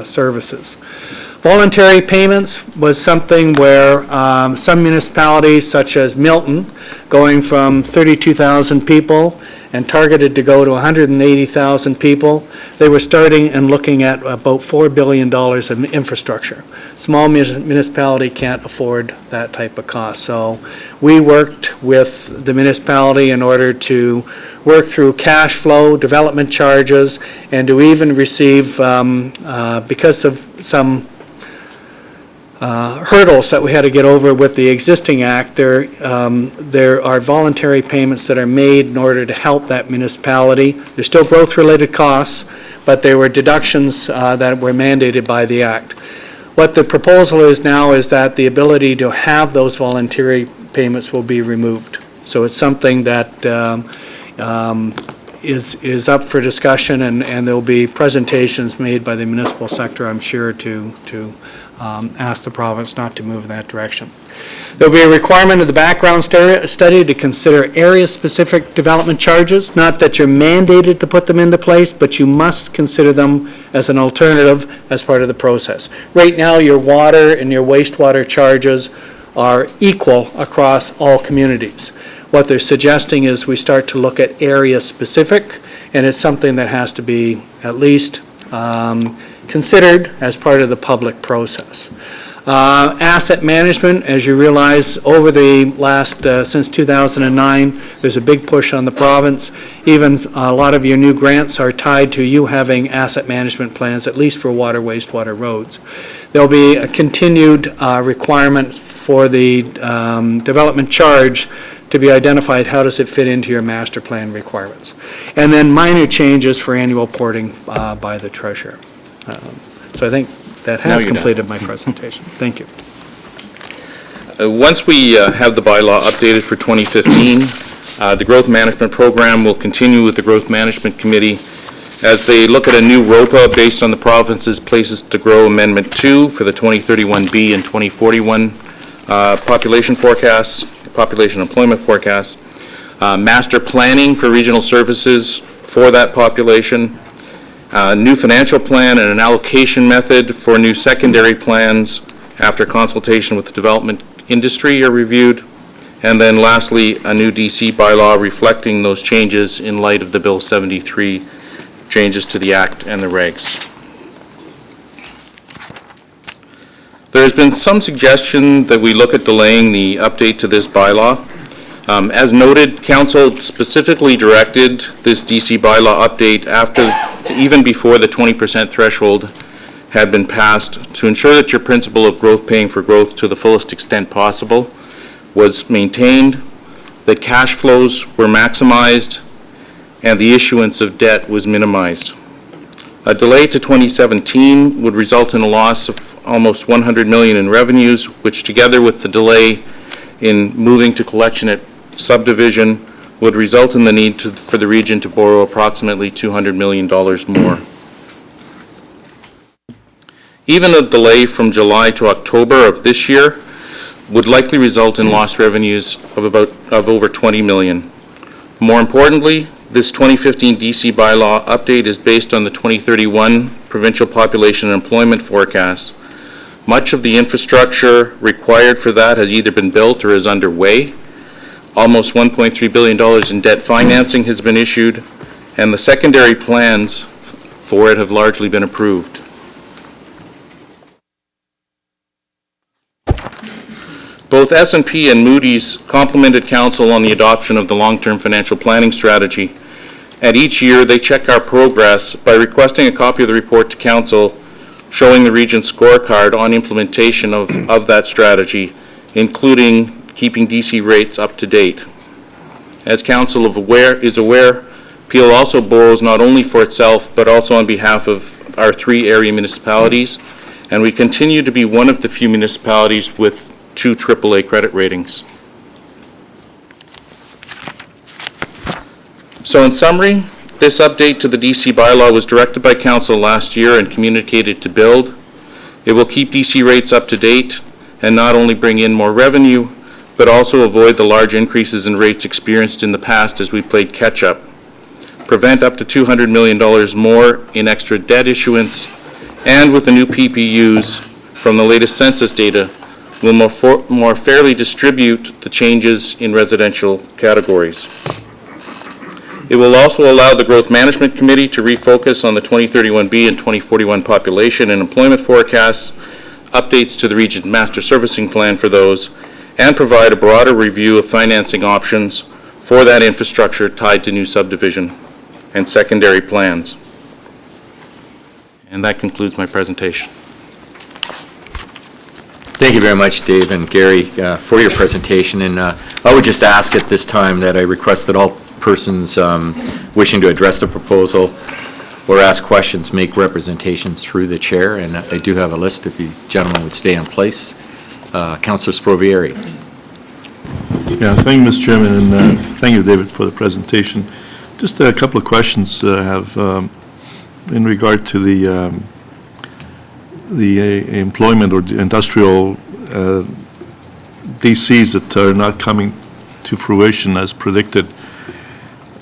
services. Voluntary payments was something where some municipalities, such as Milton, going from 32,000 people and targeted to go to 180,000 people, they were starting and looking at about $4 billion of infrastructure. Small municipality can't afford that type of cost. So we worked with the municipality in order to work through cash flow, development charges, and to even receive, because of some hurdles that we had to get over with the existing act, there are voluntary payments that are made in order to help that municipality. There's still growth-related costs, but there were deductions that were mandated by the act. What the proposal is now is that the ability to have those voluntary payments will be removed. So it's something that is up for discussion, and there will be presentations made by the municipal sector, I'm sure, to ask the province not to move in that direction. There will be a requirement of the background study to consider area-specific development charges, not that you're mandated to put them into place, but you must consider them as an alternative as part of the process. Right now, your water and your wastewater charges are equal across all communities. What they're suggesting is we start to look at area-specific, and it's something that has to be at least considered as part of the public process. Asset management, as you realize, over the last, since 2009, there's a big push on the province. Even a lot of your new grants are tied to you having asset management plans, at least for water, wastewater, roads. There'll be a continued requirement for the development charge to be identified. How does it fit into your master plan requirements? And then minor changes for annual reporting by the treasurer. So I think that has completed my presentation. Thank you. Once we have the bylaw updated for 2015, the Growth Management Program will continue with the Growth Management Committee as they look at a new ROPA based on the province's Places to Grow Amendment 2 for the 2031B and 2041 population forecasts, population employment forecasts, master planning for regional services for that population, new financial plan and an allocation method for new secondary plans after consultation with the development industry are reviewed, and then lastly, a new DC bylaw reflecting those changes in light of the Bill 73 changes to the Act and the regs. There has been some suggestion that we look at delaying the update to this bylaw. As noted, Council specifically directed this DC bylaw update even before the 20% threshold had been passed to ensure that your principle of growth paying for growth to the fullest extent possible was maintained, that cash flows were maximized, and the issuance of debt was minimized. A delay to 2017 would result in a loss of almost $100 million in revenues, which together with the delay in moving to collection at subdivision would result in the need for the region to borrow approximately $200 million more. Even a delay from July to October of this year would likely result in lost revenues of over $20 million. More importantly, this 2015 DC bylaw update is based on the 2031 provincial population and employment forecast. Much of the infrastructure required for that has either been built or is underway. Almost $1.3 billion in debt financing has been issued, and the secondary plans for it have largely been approved. Both S&P and Moody's complimented Council on the adoption of the long-term financial planning strategy. And each year, they check our progress by requesting a copy of the report to Council showing the region's scorecard on implementation of that strategy, including keeping DC rates up to date. As Council is aware, Peel also borrows not only for itself, but also on behalf of our 3 area municipalities, and we continue to be one of the few municipalities with 2 AAA credit ratings. So in summary, this update to the DC bylaw was directed by Council last year and communicated to BUILD. It will keep DC rates up to date and not only bring in more revenue, but also avoid the large increases in rates experienced in the past as we played catch-up, prevent up to $200 million more in extra debt issuance, and with the new PPUs from the latest census data, will more fairly distribute the changes in residential categories. It will also allow the Growth Management Committee to refocus on the 2031B and 2041 population and employment forecasts, updates to the region's master servicing plan for those, and provide a broader review of financing options for that infrastructure tied to new subdivision and secondary plans. And that concludes my presentation. Thank you very much, Dave and Gary, for your presentation. And I would just ask at this time that I request that all persons wishing to address the proposal or ask questions make representations through the chair. And I do have a list if you gentlemen would stay in place. Councillor Sprovieri. Yeah, thank you, Mr. Chairman, and thank you, David, for the presentation. Just a couple of questions I have in regard to the employment or the industrial DCs that are not coming to fruition as predicted.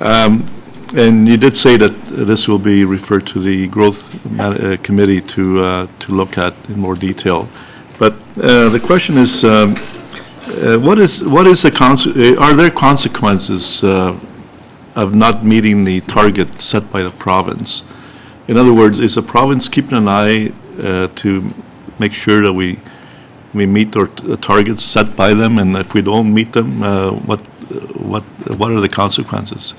And you did say that this will be referred to the Growth Committee to look at in more detail. But the question is, what is the are there consequences of not meeting the target set by the province? In other words, is the province keeping an eye to make sure that we meet the targets set by them, and if we don't meet them, what are the consequences?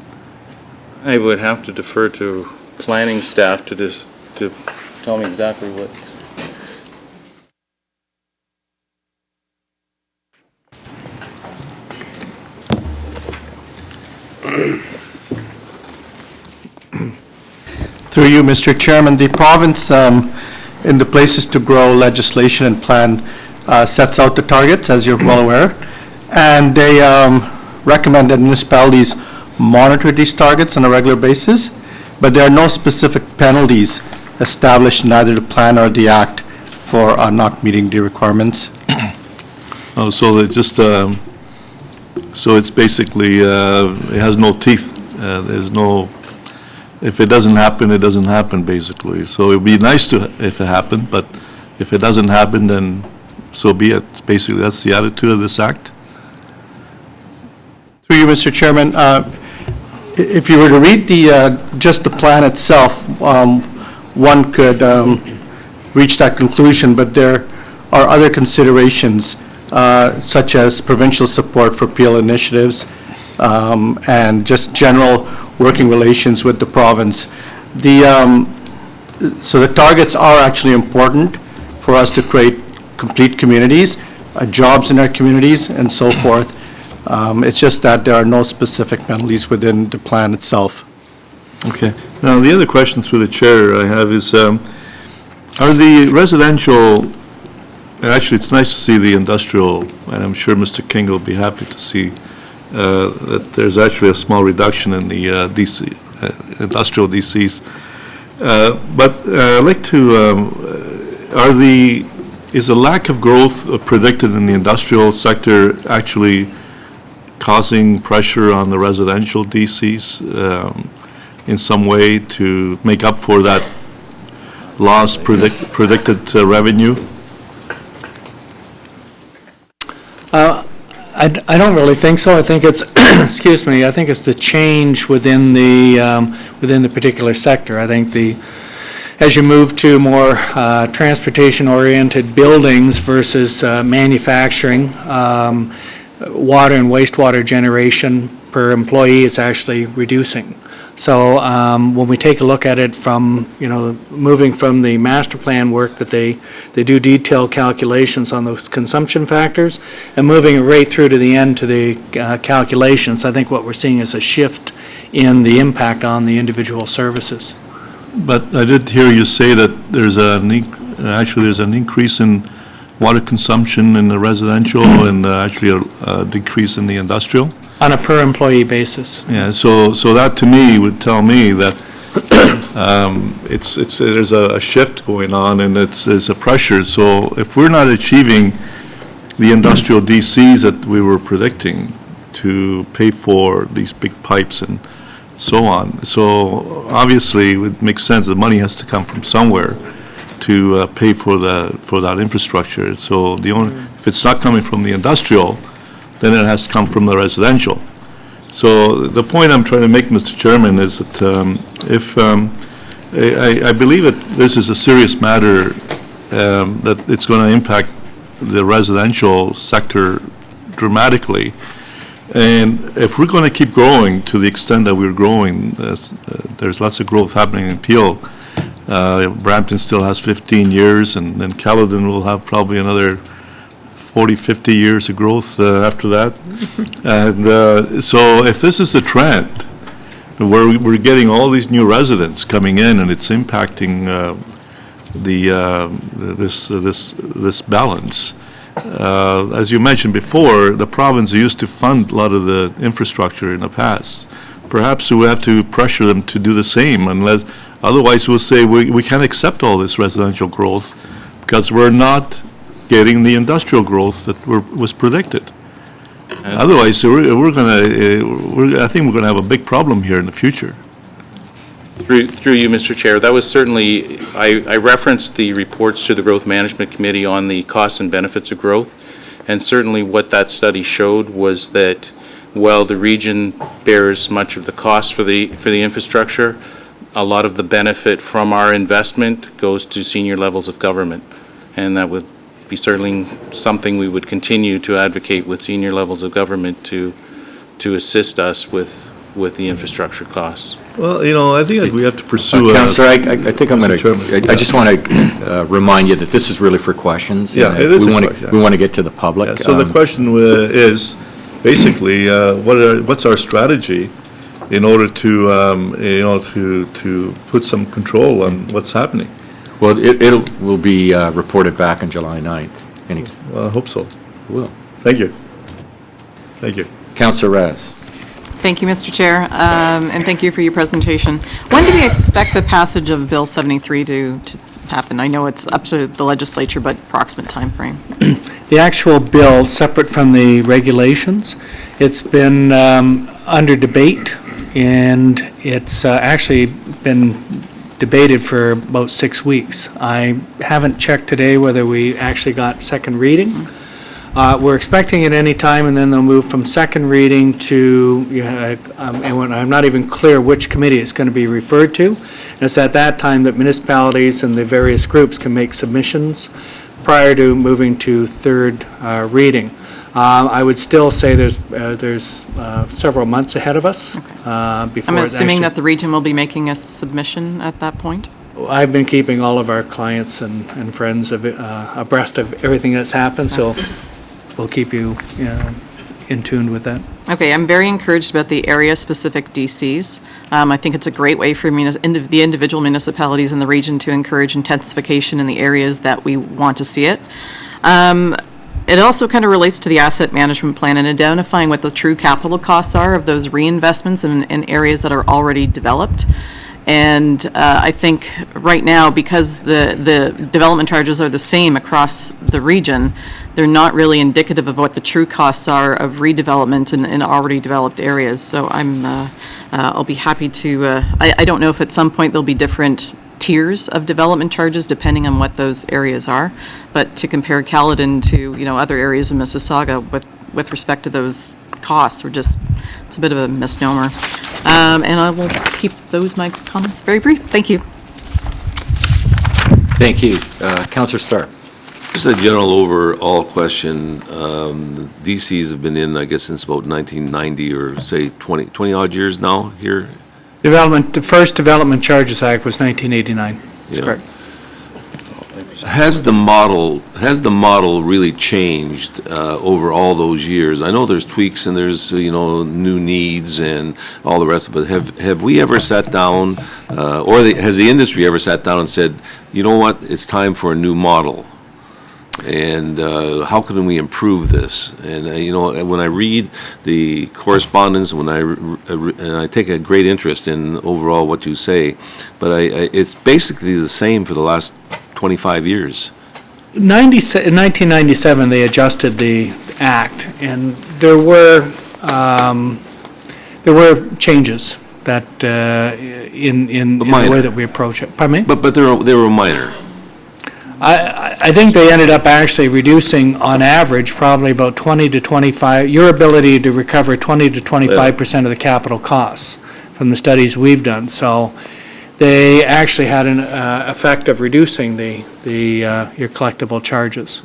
I would have to defer to planning staff to tell me exactly what. Through you, Mr. Chairman, the province, in the Places to Grow legislation and plan, sets out the targets, as you're well aware, and they recommend that municipalities monitor these targets on a regular basis, but there are no specific penalties established in either the plan or the act for not meeting the requirements. Oh, so it's just, so it's basically, it has no teeth. There's no, if it doesn't happen, it doesn't happen, basically. So it'd be nice to if it happened, but if it doesn't happen, then so be it. Basically, that's the attitude of this act. Through you, Mr. Chairman, if you were to read just the plan itself, one could reach that conclusion, but there are other considerations, such as provincial support for PL initiatives, and just general working relations with the province. So the targets are actually important for us to create complete communities, jobs in our communities, and so forth. It's just that there are no specific penalties within the plan itself. Okay. Now, the other question through the chair I have is, are the residential, and actually it's nice to see the industrial, and I'm sure Mr. King will be happy to see that there's actually a small reduction in the DC, industrial DCs. But I'd like to, is the lack of growth predicted in the industrial sector actually causing pressure on the residential DCs in some way to make up for that lost predicted revenue? I don't really think so. I think it's, excuse me, I think it's the change within the particular sector. I think as you move to more transportation-oriented buildings versus manufacturing, water and wastewater generation per employee is actually reducing. So when we take a look at it from, moving from the master plan work that they do detailed calculations on those consumption factors and moving it right through to the end to the calculations, I think what we're seeing is a shift in the impact on the individual services. But I did hear you say that there's an increase in water consumption in the residential and actually a decrease in the industrial? On a per employee basis. Yeah, so that to me would tell me that there's a shift going on and there's a pressure. So if we're not achieving the industrial DCs that we were predicting to pay for these big pipes and so on, so obviously it would make sense the money has to come from somewhere to pay for that infrastructure. So if it's not coming from the industrial, then it has to come from the residential. So the point I'm trying to make, Mr. Chairman, is that I believe that this is a serious matter, that it's going to impact the residential sector dramatically. And if we're going to keep growing to the extent that we're growing, there's lots of growth happening in Peel. Brampton still has 15 years, and then Caledon will have probably another 40, 50 years of growth after that. And so if this is the trend, where we're getting all these new residents coming in, and it's impacting this balance. As you mentioned before, the province used to fund a lot of the infrastructure in the past. Perhaps we have to pressure them to do the same, unless, otherwise we'll say we can't accept all this residential growth because we're not getting the industrial growth that was predicted. Otherwise, we're going to, I think we're going to have a big problem here in the future. Through you, Mr. Chair, that was certainly, I referenced the reports to the Growth Management Committee on the costs and benefits of growth, and certainly what that study showed was that while the region bears much of the cost for the infrastructure, a lot of the benefit from our investment goes to senior levels of government, and that would be certainly something we would continue to advocate with senior levels of government to assist us with the infrastructure costs. Well, I think we have to pursue. Councillor, I think I'm going Mr. Chairman, to, I just want to remind you that this is really for questions. Yeah, and it is we a want question. We want to get to the public. Yeah, so the question is, basically, what's our strategy in order to, to put some control on what's happening? Well, it will be reported back on July 9th. Well, I hope so. It will. Thank you. Thank you. Councillor Raz. Thank you, Mr. Chair, and thank you for your presentation. When do we expect the passage of Bill 73 to happen? I know it's up to the legislature, but approximate time frame. The actual bill, separate from the regulations, it's been under debate, and it's actually been debated for about 6 weeks. I haven't checked today whether we actually got second reading. We're expecting it any time, and then they'll move from second reading to, and I'm not even clear which committee it's going to be referred to. And it's at that time that municipalities and the various groups can make submissions prior to moving to third reading. I would still say there's several months ahead of us before I'm assuming that the region will be making a submission at that point? I've been keeping all of our clients and friends abreast of everything that's happened, so we'll keep you in tune with that. Okay, I'm very encouraged about the area-specific DCs. I think it's a great way for the individual municipalities in the region to encourage intensification in the areas that we want to see it. It also kind of relates to the asset management plan and identifying what the true capital costs are of those reinvestments in areas that are already developed. And I think right now, because the development charges are the same across the region, they're not really indicative of what the true costs are of redevelopment in already developed areas. So I'll be happy to, I don't know if at some point there'll be different tiers of development charges depending on what those areas are, but to compare Caledon to, other areas of Mississauga with respect to those costs, it's a bit of a misnomer. And I will keep my comments very brief. Thank you. Thank you. Councillor Starr. Just a general overall question. DCs have been in, I guess, since about 1990 or say 20 odd years now here. The first Development Charges Act was 1989. That's Yeah. correct. Has the model really changed over all those years? I know there's tweaks and there's new needs and all the rest of it. Have we ever sat down, or has the industry ever sat down and said, you know what, it's time for a new model? And how can we improve this? And when I read the correspondence, and I take a great interest in overall what you say, but it's basically the same for the last 25 years. In 1997, they adjusted the act, and there were changes that in the way that we approach it. Pardon me? But they were minor. I think they ended up actually reducing, on average, probably about 20 to 25, your ability to recover 20 to 25% of the capital costs from the studies we've done. So they actually had an effect of reducing your collectible charges.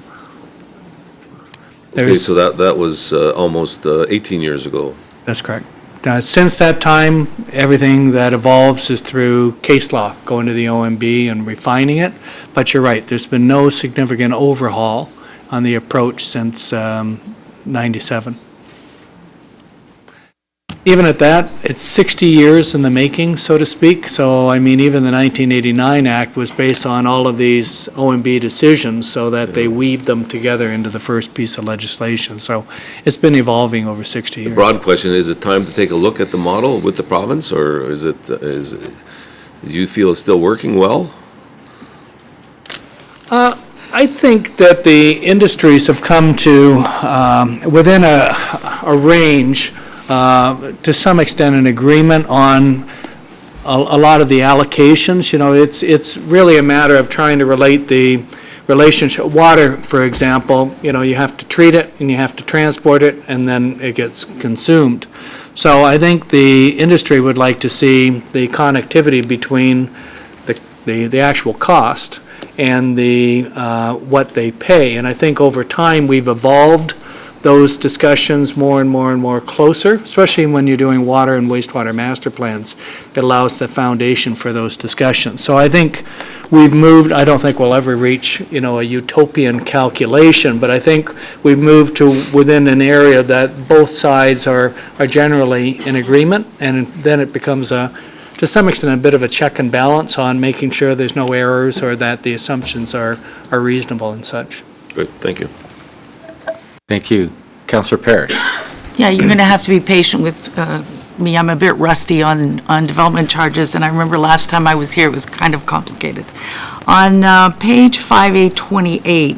Okay, There's, so that was almost 18 years ago. that's correct. Since that time, everything that evolves is through case law, going to the OMB and refining it. But you're right, there's been no significant overhaul on the approach since 97. Even at that, it's 60 years in the making, so to speak. So, I mean, even the 1989 Act was based on all of these OMB decisions so that they weaved them together into the first piece of legislation. So it's been evolving over 60 The years. broad question, is it time to take a look at the model with the province, or do you feel it's still working well? I think that the industries have come to, within a range, to some extent, an agreement on a lot of the allocations. You know, it's really a matter of trying to relate the relationship. Water, for example, you know, you have to treat it and you have to transport it and then it gets consumed. So I think the industry would like to see the connectivity between the actual cost and the what they pay. And I think over time we've evolved those discussions more and more and more closer, especially when you're doing water and wastewater master plans. It allows the foundation for those discussions. So I think we've moved, I don't think we'll ever reach, you know, a utopian calculation, but I think we've moved to within an area that both sides are generally in agreement, and then it becomes to some extent, a bit of a check and balance on making sure there's no errors or that the assumptions are reasonable and such. Good, thank you. Thank you. Councillor Parrish. Yeah, you're going to have to be patient with me. I'm a bit rusty on development charges, and I remember last time I was here, it was kind of complicated. On page 5828,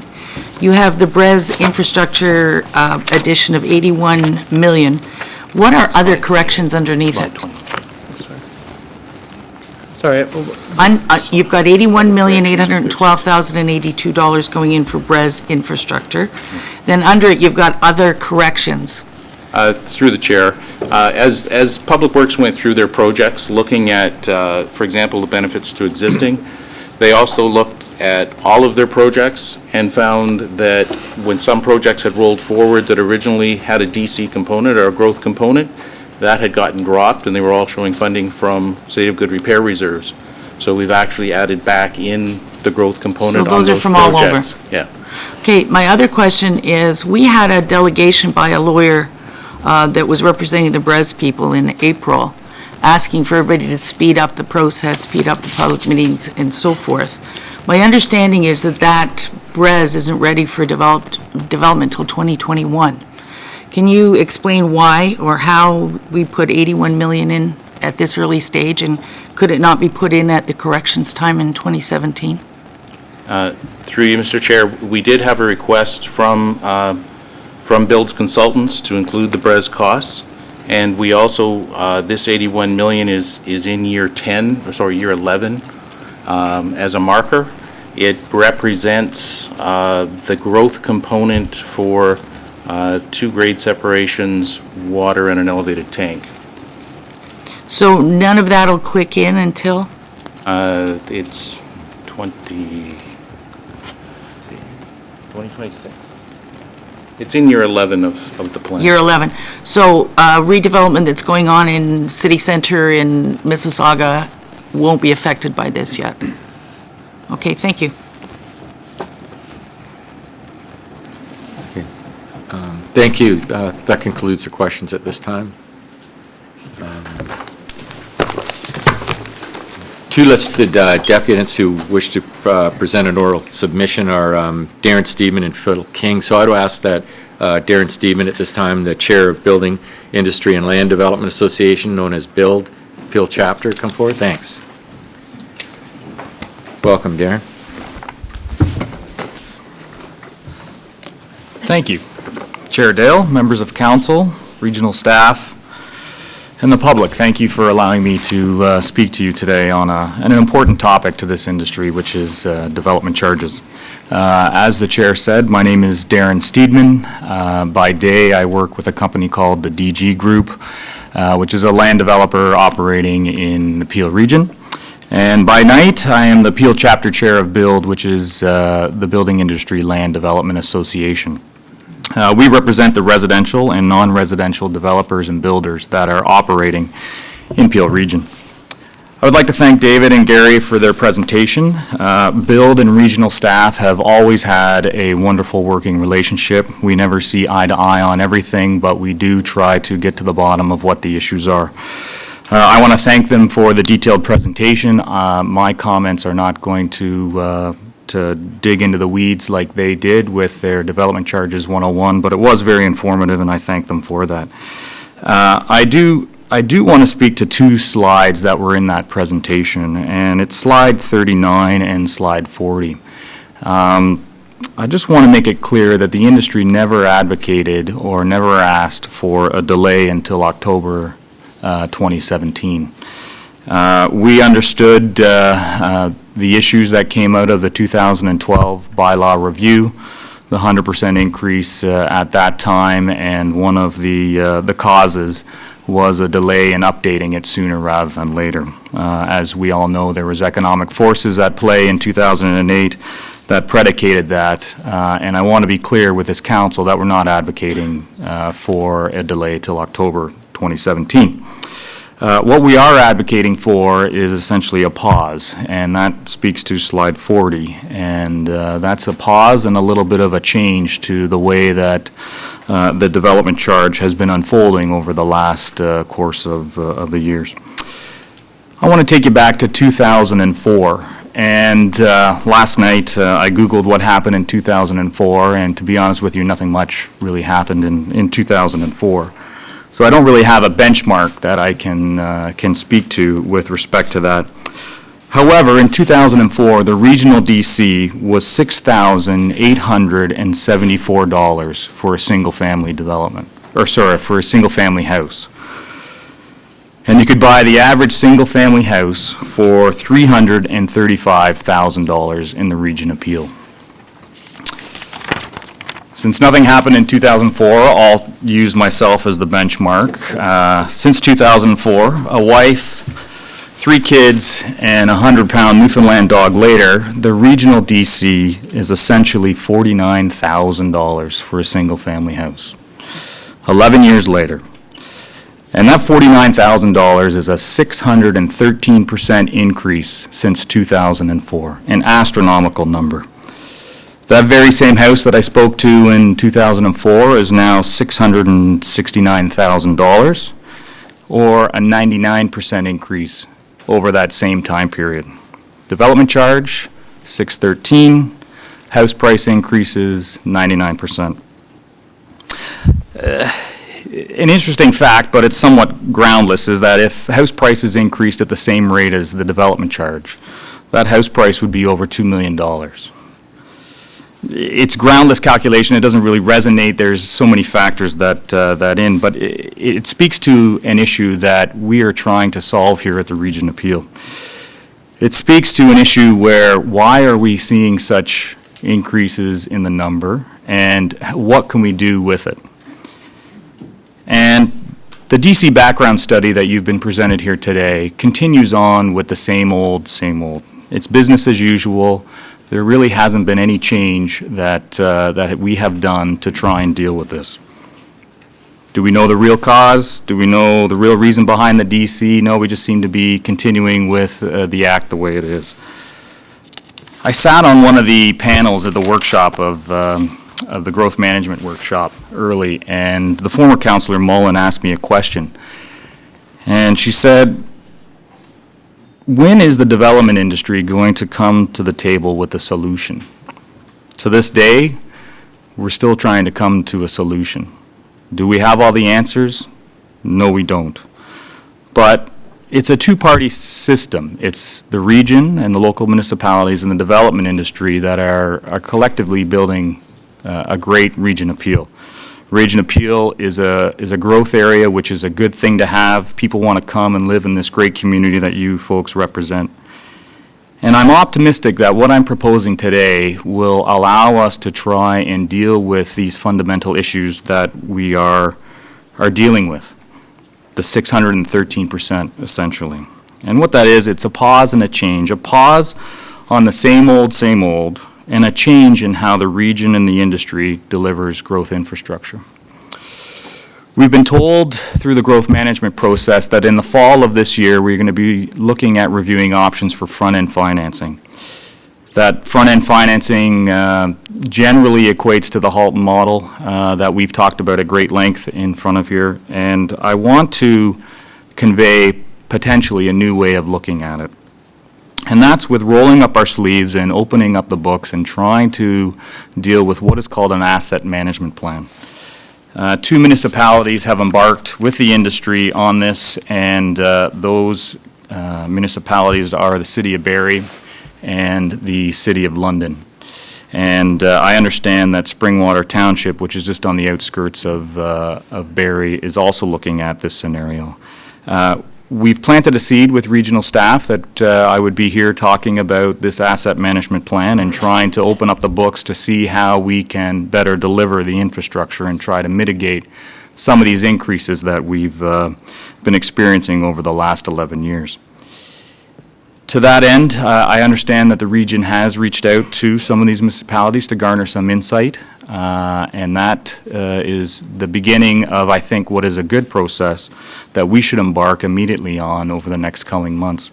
you have the BREZ infrastructure addition of 81 million. What are other corrections underneath it? Sorry. You've got $81,812,082 going in for BREZ infrastructure. Then under it, you've got other corrections. Through the chair, as Public Works went through their projects, looking at, for example, the benefits to existing, they also looked at all of their projects and found that when some projects had rolled forward that originally had a DC component or a growth component, that had gotten dropped, and they were all showing funding from State of Good Repair reserves. So we've actually added back in the growth component on those projects. So those are from all over? Yeah. Okay, my other question is, we had a delegation by a lawyer that was representing the BREZ people in April, asking for everybody to speed up the process, speed up the public meetings, and so forth. My understanding is that BREZ isn't ready for development till 2021. Can you explain why or how we put 81 million in at this early stage, and could it not be put in at the corrections time in 2017? Through you, Mr. Chair, we did have a request from Build's consultants to include the BREZ costs, and we also, this 81 million is in year 11 as a marker. It represents the growth component for 2 grade separations, water, and an elevated tank. So none of that will click in until? It's 2026. It's in year 11 of the plan. Year 11. So redevelopment that's going on in city center in Mississauga won't be affected by this yet? Okay, thank you. Thank you. That concludes the questions at this time. 2 listed deputants who wish to present an oral submission are Darren Steedman and Phil King. So I'd ask that Darren Steedman, at this time, the Chair of Building, Industry and Land Development Association, known as BUILD, Peel Chapter, come forward. Thanks. Welcome, Darren. Thank you. Chair Dale, members of council, regional staff, and the public, thank you for allowing me to speak to you today on an important topic to this industry, which is development charges. As the chair said, my name is Darren Steedman. By day, I work with a company called the DG Group, which is a land developer operating in the Peel region. And by night, I am the Peel Chapter Chair of BUILD, which is the Building Industry Land Development Association. We represent the residential and non-residential developers and builders that are operating in Peel Region. I would like to thank David and Gary for their presentation. Build and regional staff have always had a wonderful working relationship. We never see eye to eye on everything, but we do try to get to the bottom of what the issues are. I want to thank them for the detailed presentation. My comments are not going to dig into the weeds like they did with their Development Charges 101, but it was very informative, and I thank them for that. I do want to speak to two slides that were in that presentation, and it's slide 39 and slide 40. I just want to make it clear that the industry never advocated or never asked for a delay until October 2017. We understood the issues that came out of the 2012 bylaw review, the 100% increase at that time, and one of the causes was a delay in updating it sooner rather than later. As we all know, there was economic forces at play in 2008 that predicated that, and I want to be clear with this council that we're not advocating for a delay till October 2017. What we are advocating for is essentially a pause, and that speaks to slide 40, and that's a pause and a little bit of a change to the way that the development charge has been unfolding over the last course of the years. I want to take you back to 2004, and last night I Googled what happened in 2004, and to be honest with you, nothing much really happened in 2004. So I don't really have a benchmark that I can speak to with respect to that. However, in 2004, the regional DC was $6,874 for a single-family development, for a single-family house. And you could buy the average single-family house for $335,000 in the region of Peel. Since nothing happened in 2004, I'll use myself as the benchmark. Since 2004, a wife, 3 kids, and a 100-pound Newfoundland dog later, the regional DC is essentially $49,000 for a single-family house. 11 years later. And that $49,000 is a 613% increase since 2004, an astronomical number. That very same house that I spoke to in 2004 is now $669,000, or a 99% increase over that same time period. Development charge, $613,000. House price increases, 99%. An interesting fact, but it's somewhat groundless, is that if house prices increased at the same rate as the development charge, that house price would be over $2 million. It's groundless calculation. It doesn't really resonate. There's so many factors that in, but it speaks to an issue that we are trying to solve here at the Region of Peel. It speaks to an issue where why are we seeing such increases in the number, and what can we do with it? And the DC background study that you've been presented here today continues on with the same old, same old. It's business as usual. There really hasn't been any change that we have done to try and deal with this. Do we know the real cause? Do we know the real reason behind the DC? No, we just seem to be continuing with the act the way it is. I sat on one of the panels at the workshop of the growth management workshop early, and the former Councillor Mullen asked me a question. And she said, when is the development industry going to come to the table with a solution? To this day, we're still trying to come to a solution. Do we have all the answers? No, we don't. But it's a two-party system. It's the region and the local municipalities and the development industry that are collectively building a great Region of Peel. Region of Peel is a growth area, which is a good thing to have. People want to come and live in this great community that you folks represent. And I'm optimistic that what I'm proposing today will allow us to try and deal with these fundamental issues that we are dealing with, the 613% essentially. And what that is, it's a pause and a change, a pause on the same old, and a change in how the region and the industry delivers growth infrastructure. We've been told through the growth management process that in the fall of this year, we're going to be looking at reviewing options for front-end financing. That front-end financing generally equates to the Halton model that we've talked about at great length in front of here, and I want to convey potentially a new way of looking at it. And that's with rolling up our sleeves and opening up the books and trying to deal with what is called an asset management plan. 2 municipalities have embarked with the industry on this, and those municipalities are the City of Barrie and the City of London. And I understand that Springwater Township, which is just on the outskirts of Barrie, is also looking at this scenario. We've planted a seed with regional staff that I would be here talking about this asset management plan and trying to open up the books to see how we can better deliver the infrastructure and try to mitigate some of these increases that we've been experiencing over the last 11 years. To that end, I understand that the region has reached out to some of these municipalities to garner some insight, and that is the beginning of, I think, what is a good process that we should embark immediately on over the next coming months.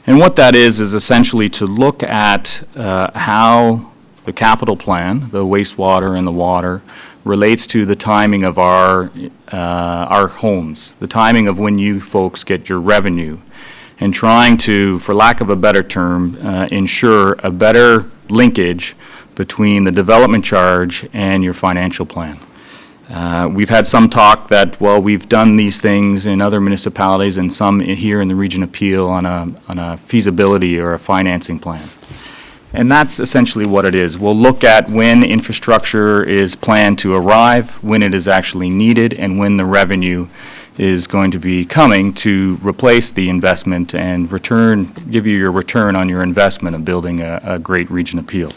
And what that is essentially to look at how the capital plan, the wastewater and the water, relates to the timing of our homes, the timing of when you folks get your revenue, and trying to, for lack of a better term, ensure a better linkage between the development charge and your financial plan. We've had some talk that, well, we've done these things in other municipalities and some here in the Region of Peel on a feasibility or a financing plan. And that's essentially what it is. We'll look at when infrastructure is planned to arrive, when it is actually needed, and when the revenue is going to be coming to replace the investment and give you your return on your investment of building a great Region of Peel.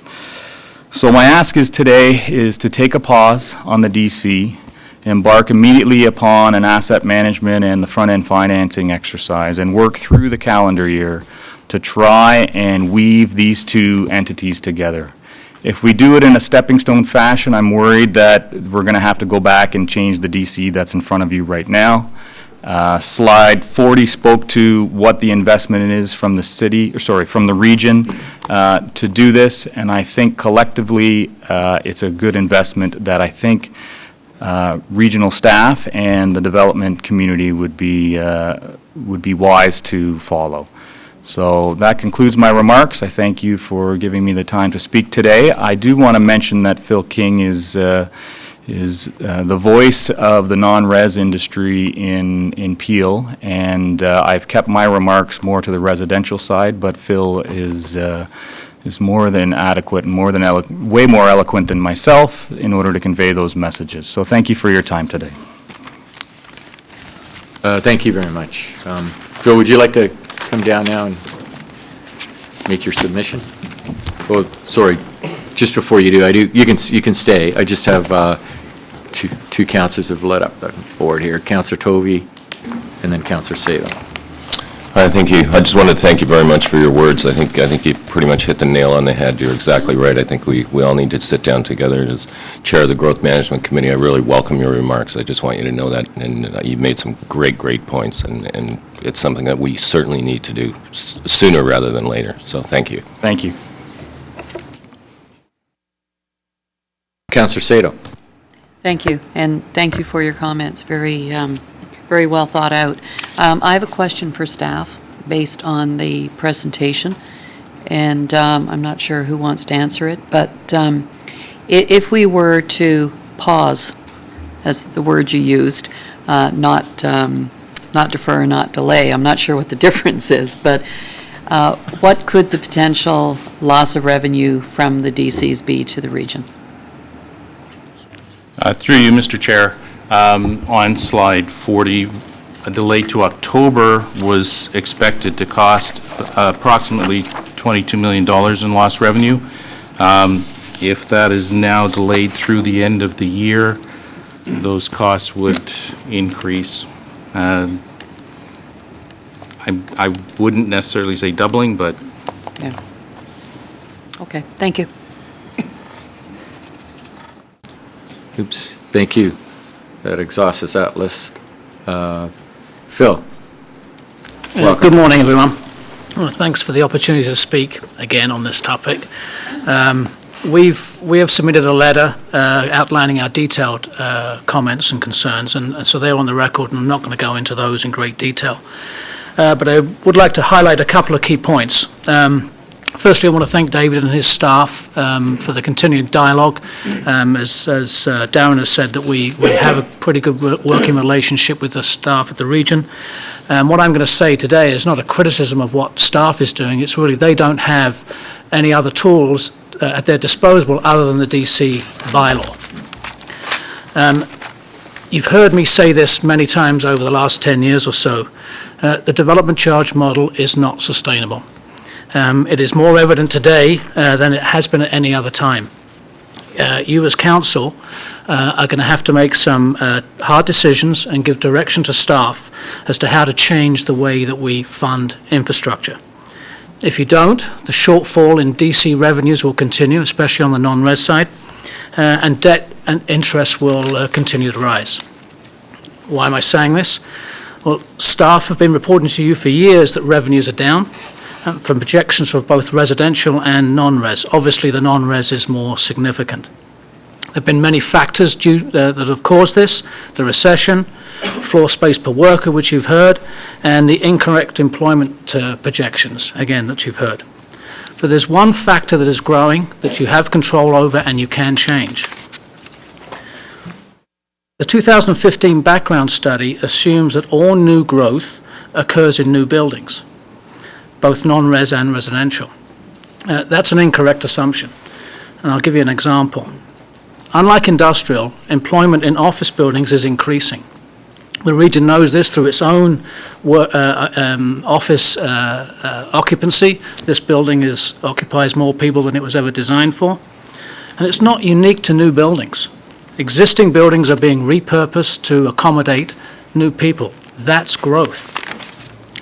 So my ask today is to take a pause on the DC, embark immediately upon an asset management and the front-end financing exercise, and work through the calendar year to try and weave these two entities together. If we do it in a stepping stone fashion, I'm worried that we're going to have to go back and change the DC that's in front of you right now. Slide 40 spoke to what the investment is from the region to do this, and I think collectively it's a good investment that I think regional staff and the development community would be wise to follow. So that concludes my remarks. I thank you for giving me the time to speak today. I do want to mention that Phil King is the voice of the non-res industry in Peel, and I've kept my remarks more to the residential side, but Phil is more than adequate and way more eloquent than myself in order to convey those messages. So thank you for your time today. Thank you very much. Phil, would you like to come down now and make your submission? Oh, sorry, just before you do, you can stay. I just have two councillors have lit up the board here, Councillor Tovey and then Councillor Sato. Hi, thank you. I just wanted to thank you very much for your words. I think you pretty much hit the nail on the head. You're exactly right. I think we all need to sit down together. As chair of the Growth Management Committee, I really welcome your remarks. I just want you to know that, and you've made some great points, and it's something that we certainly need to do sooner rather than later. So thank you. Thank you. Councillor Sato. Thank you, and thank you for your comments. Very well thought out. I have a question for staff based on the presentation, and I'm not sure who wants to answer it, but if we were to pause, as the word you used, not defer, not delay, I'm not sure what the difference is, but what could the potential loss of revenue from the DCs be to the region? Through you, Mr. Chair, on slide 40, a delay to October was expected to cost approximately $22 million in lost revenue. If that is now delayed through the end of the year, those costs would increase. I wouldn't necessarily say doubling, but Yeah. Okay, thank you. Oops, thank you. That exhausts that list. Phil? Welcome. Good morning, everyone. Well, thanks for the opportunity to speak again on this topic. We have submitted a letter outlining our detailed comments and concerns, and so they're on the record, and I'm not going to go into those in great detail. But I would like to highlight a couple of key points. Firstly, I want to thank David and his staff for the continued dialogue. As Darren has said, that we have a pretty good working relationship with the staff at the region. What I'm going to say today is not a criticism of what staff is doing. It's really they don't have any other tools at their disposal other than the DC bylaw. You've heard me say this many times over the last 10 years or so. The development charge model is not sustainable. It is more evident today than it has been at any other time. You as council are going to have to make some hard decisions and give direction to staff as to how to change the way that we fund infrastructure. If you don't, the shortfall in DC revenues will continue, especially on the non-res side, and debt and interest will continue to rise. Why am I saying this? Well, staff have been reporting to you for years that revenues are down from projections of both residential and non-res. Obviously, the non-res is more significant. There have been many factors that have caused this: the recession, floor space per worker, which you've heard, and the incorrect employment projections, again, that you've heard. But there's one factor that is growing that you have control over and you can change. The 2015 background study assumes that all new growth occurs in new buildings, both non-res and residential. That's an incorrect assumption, and I'll give you an example. Unlike industrial, employment in office buildings is increasing. The region knows this through its own office occupancy. This building occupies more people than it was ever designed for. And it's not unique to new buildings. Existing buildings are being repurposed to accommodate new people. That's growth.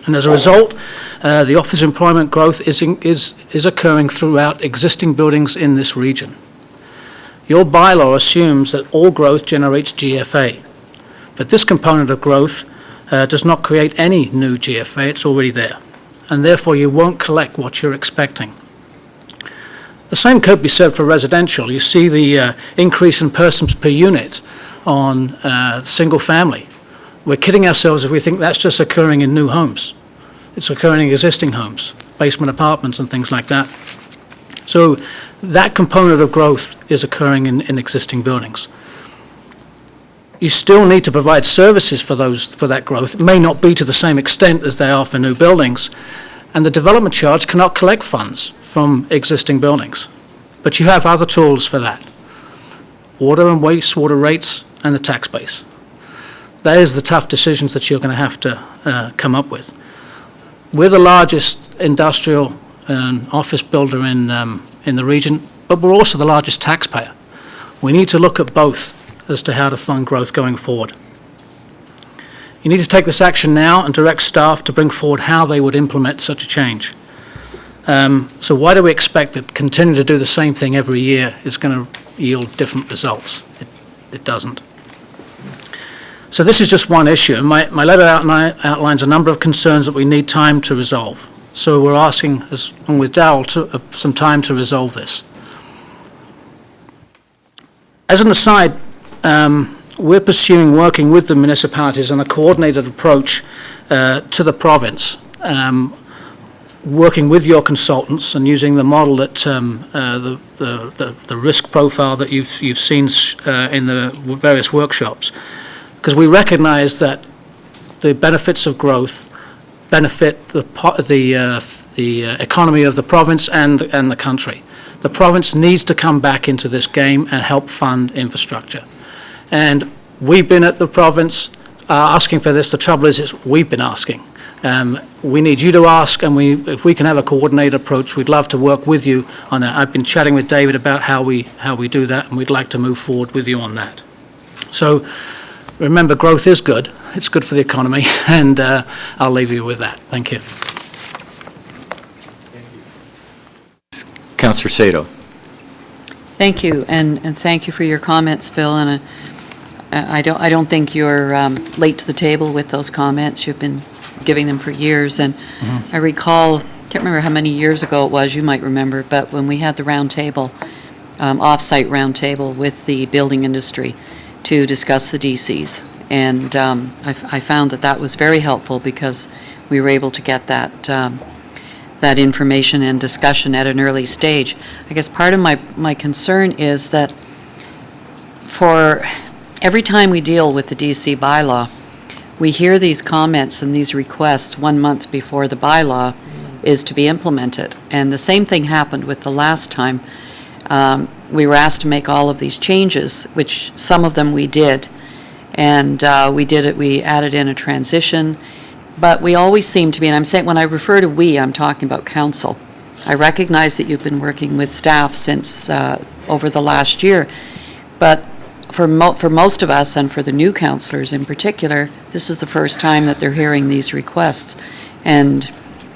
And as a result, the office employment growth is occurring throughout existing buildings in this region. Your bylaw assumes that all growth generates GFA, but this component of growth does not create any new GFA. It's already there, and therefore you won't collect what you're expecting. The same could be said for residential. You see the increase in persons per unit on single family. We're kidding ourselves if we think that's just occurring in new homes. It's occurring in existing homes, basement apartments and things like that. So that component of growth is occurring in existing buildings. You still need to provide services for that growth. It may not be to the same extent as they are for new buildings, and the development charge cannot collect funds from existing buildings. But you have other tools for that: water and wastewater rates and the tax base. That is the tough decisions that you're going to have to come up with. We're the largest industrial and office builder in the region, but we're also the largest taxpayer. We need to look at both as to how to fund growth going forward. You need to take this action now and direct staff to bring forward how they would implement such a change. So why do we expect that continuing to do the same thing every year is going to yield different results? It doesn't. So this is just one issue. My letter outlines a number of concerns that we need time to resolve. So we're asking, along with Darrell, some time to resolve this. As an aside, we're pursuing working with the municipalities on a coordinated approach to the province, working with your consultants and using the model that the risk profile that you've seen in the various workshops, because we recognize that the benefits of growth benefit the economy of the province and the country. The province needs to come back into this game and help fund infrastructure. And we've been at the province asking for this. The trouble is we've been asking. We need you to ask, and if we can have a coordinated approach, we'd love to work with you on that. I've been chatting with David about how we do that, and we'd like to move forward with you on that. So remember, growth is good. It's good for the economy, and I'll leave you with that. Thank you. Councillor Sato. Thank you, and thank you for your comments, Phil, and I don't think you're late to the table with those comments. You've been giving them for years, and I recall, can't remember how many years ago it was, you might remember, but when we had the round table, off-site round table with the building industry to discuss the DCs, and I found that was very helpful because we were able to get that information and discussion at an early stage. I guess part of my concern is that for every time we deal with the DC bylaw, we hear these comments and these requests 1 month before the bylaw is to be implemented. And the same thing happened with the last time. We were asked to make all of these changes, which some of them we did. And we added in a transition. But we always seem to be, and I'm saying, when I refer to we, I'm talking about council. I recognize that you've been working with staff since over the last year, but for most of us, and for the new councillors in particular, this is the first time that they're hearing these requests. And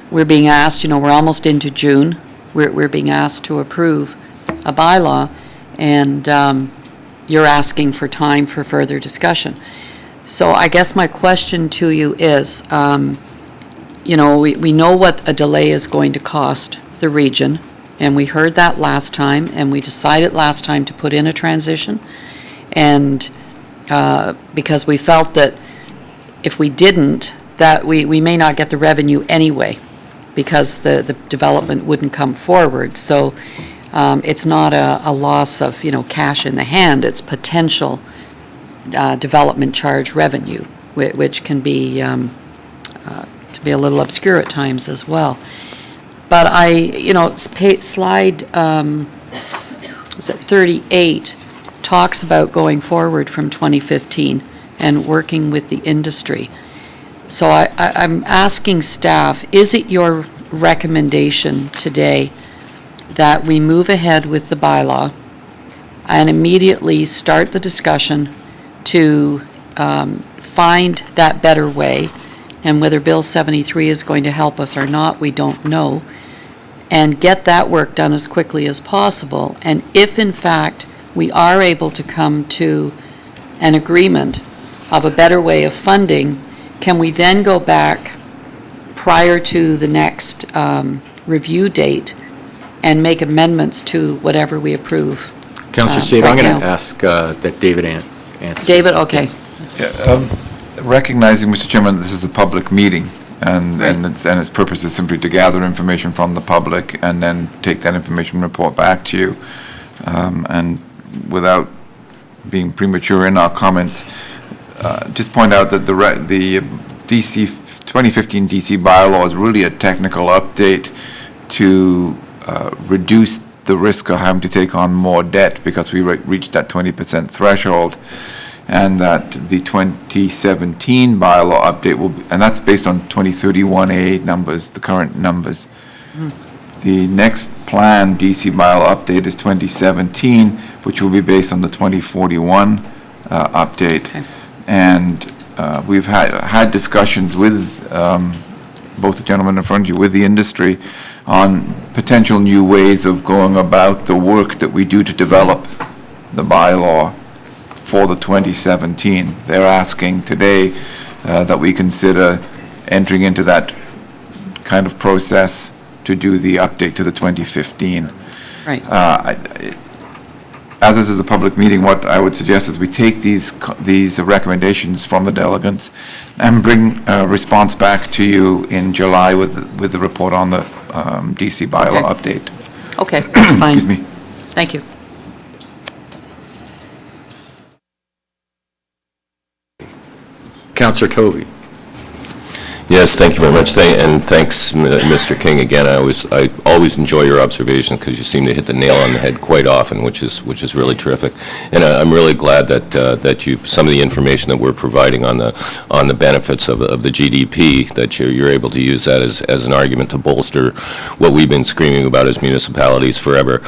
we're being asked, we're almost into June, we're being asked to approve a bylaw, and you're asking for time for further discussion. So I guess my question to you is, we know what a delay is going to cost the region, and we heard that last time, and we decided last time to put in a transition, and because we felt that if we didn't, that we may not get the revenue anyway, because the development wouldn't come forward. So it's not a loss of, cash in the hand, it's potential development charge revenue, which can be a little obscure at times as well. But slide, was it 38, talks about going forward from 2015 and working with the industry. So I'm asking staff, is it your recommendation today that we move ahead with the bylaw and immediately start the discussion to find that better way, and whether Bill 73 is going to help us or not, we don't know, and get that work done as quickly as possible? And if in fact we are able to come to an agreement of a better way of funding, can we then go back prior to the next review date and make amendments to whatever we approve? Councillor Sato, I'm right going to now? ask that David answer. David, okay. Recognizing, Mr. Chairman, this is a public meeting, and its purpose is simply to gather information from the public and then take that information and report back to you. And without being premature in our comments, just point out that the DC 2015 DC bylaw is really a technical update to reduce the risk of having to take on more debt because we reached that 20% threshold, and that the 2017 bylaw update will be, and that's based on 2031A numbers, the current numbers. The next planned DC bylaw update is 2017, which will be based on the 2041 update. Okay. And we've had discussions with both the gentlemen in front of you, with the industry, on potential new ways of going about the work that we do to develop the bylaw for the 2017. They're asking today that we consider entering into that kind of process to do the update to the 2015. Right. As this is a public meeting, what I would suggest is we take these recommendations from the delegates and bring a response back to you in July with the report on the DC bylaw update. Okay, that's fine. Excuse me. Thank you. Councillor Toby. Yes, thank you very much, and thanks, Mr. King, again. I always enjoy your observations because you seem to hit the nail on the head quite often, which is really terrific. And I'm really glad that some of the information that we're providing on the benefits of the GDP, that you're able to use that as an argument to bolster what we've been screaming about as municipalities forever.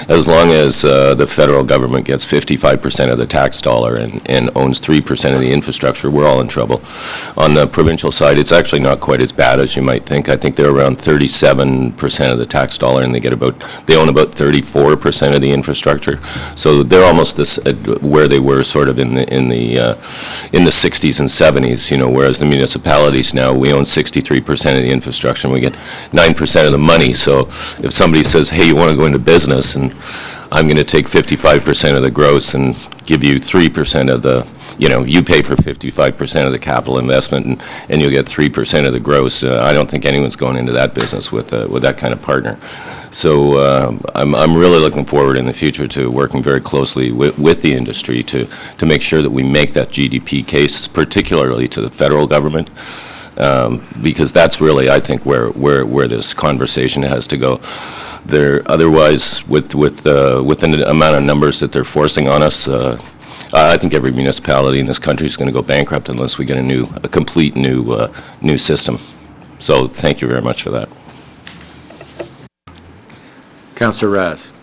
As long as the federal government gets 55% of the tax dollar and owns 3% of the infrastructure, we're all in trouble. On the provincial side, it's actually actually not quite as bad as you might think. I think they're around 37% of the tax dollar, and they own about 34% of the infrastructure. So they're almost where they were sort of in the 60s and 70s, whereas the municipalities now, we own 63% of the infrastructure, and we get 9% of the money. So if somebody says, hey, you want to go into business, and I'm going to take 55% of the gross and give you 3% of the, you pay for 55% of the capital investment, and you'll get 3% of the gross. I don't think anyone's going into that business with that kind of partner. So I'm really looking forward in the future to working very closely with the industry to make sure that we make that GDP case, particularly to the federal government, because that's really, I think, where this conversation has to go. Otherwise, with the amount of numbers that they're forcing on us, I think every municipality in this country is going to go bankrupt unless we get a complete new system. So thank you very much for that. Councillor Raz.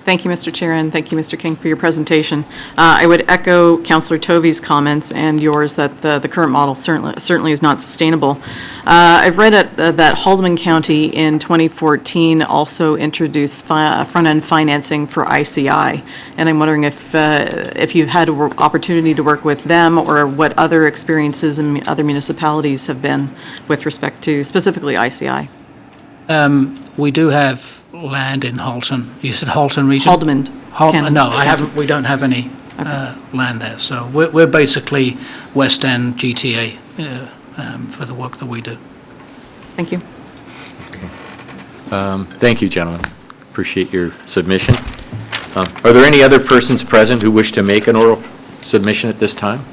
Thank you, Mr. Chair, and thank you, Mr. King, for your presentation. I would echo Councillor Tovey's comments and yours that the current model certainly is not sustainable. I've read that Haldeman County in 2014 also introduced front-end financing for ICI, and I'm wondering if you've had an opportunity to work with them or what other experiences in other municipalities have been with respect to specifically ICI. We do have land in Halton. You said Halton region? Haldeman. No, I haven't. We don't have any land there. So we're basically West End GTA for the work that we do. Thank you. Thank you, gentlemen. Appreciate your submission. Are there any other persons present who wish to make an oral submission at this time?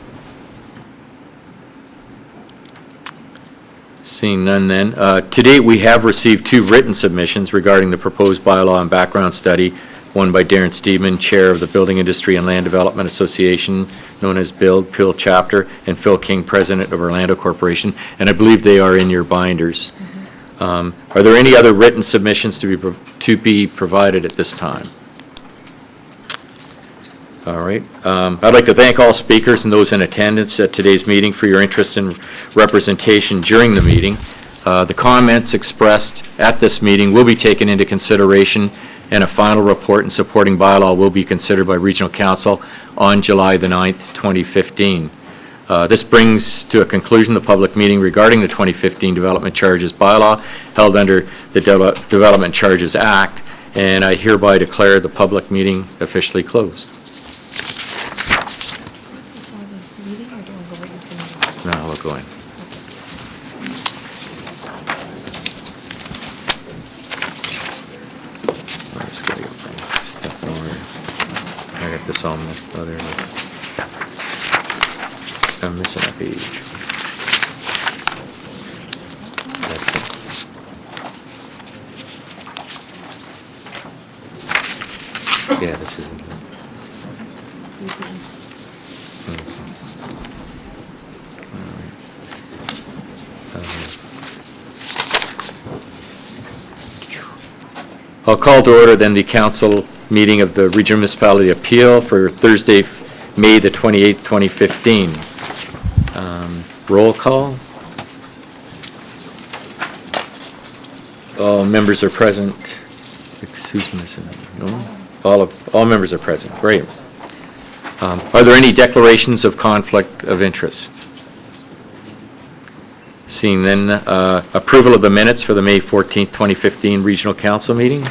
Seeing none then. To date, we have received 2 written submissions regarding the proposed bylaw and background study, one by Darren Steedman, Chair of the Building Industry and Land Development Association, known as BUILD, Peel Chapter, and Phil King, President of Orlando Corporation, and I believe they are in your binders. Are there any other written submissions to be provided at this time? All right. I'd like to thank all speakers and those in attendance at today's meeting for your interest and representation during the meeting. The comments expressed at this meeting will be taken into consideration, and a final report and supporting bylaw will be considered by Regional Council on July the 9th, 2015. This brings to a conclusion the public meeting regarding the 2015 Development Charges bylaw held under the Development Charges Act, and I hereby declare the public meeting officially closed. No, we'll go in. I just gotta get my stuff in order. I got this all messed up. There it is. I'm missing a page. That's it. Yeah, this isn't it. I'll call to order then the council meeting of the Regional Municipality Appeal for Thursday, May the 28th, 2015. Roll call. All members are present. Excuse me, no? All members are present. Great. Are there any declarations of conflict of interest? Seeing then, approval of the minutes for the May 14th, 2015 Regional Council meeting.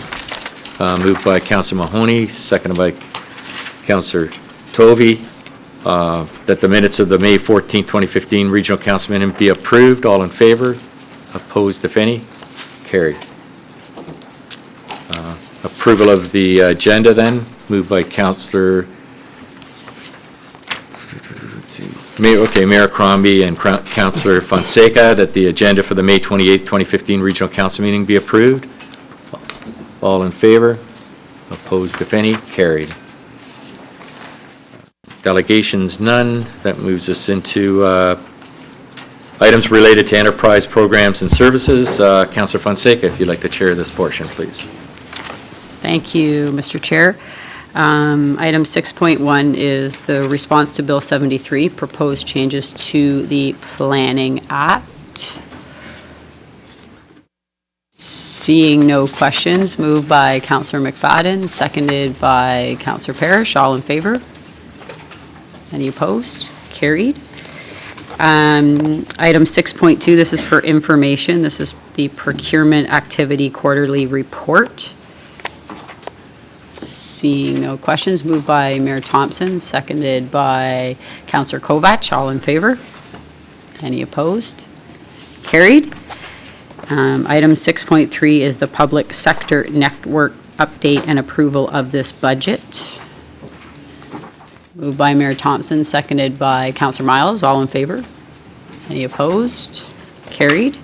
Moved by Councillor Mahoney, seconded by Councillor Tovey, that the minutes of the May 14th, 2015 Regional Council meeting be approved. All in favor? Opposed, if any? Carried. Approval of the agenda then, moved by Councillor Mayor Crombie and Councillor Fonseca, that the agenda for the May 28th, 2015 Regional Council meeting be approved. All in favor? Opposed, if any? Carried. Delegations, none. That moves us into items related to enterprise programs and services. Councillor Fonseca, if you'd like to chair this portion, please. Thank you, Mr. Chair. Item 6.1 is the response to Bill 73, proposed changes to the Planning Act. Seeing no questions, moved by Councillor McFadden, seconded by Councillor Parrish. All in favor? Any opposed? Carried. Item 6.2, this is for information. This is the Procurement Activity Quarterly Report. Seeing no questions, moved by Mayor Thompson, seconded by Councillor Kovac. All in favor? Any opposed? Carried. Item 6.3 is the Public Sector Network Update and Approval of this budget. Moved by Mayor Thompson, seconded by Councillor Miles. All in favor? Any opposed? Carried.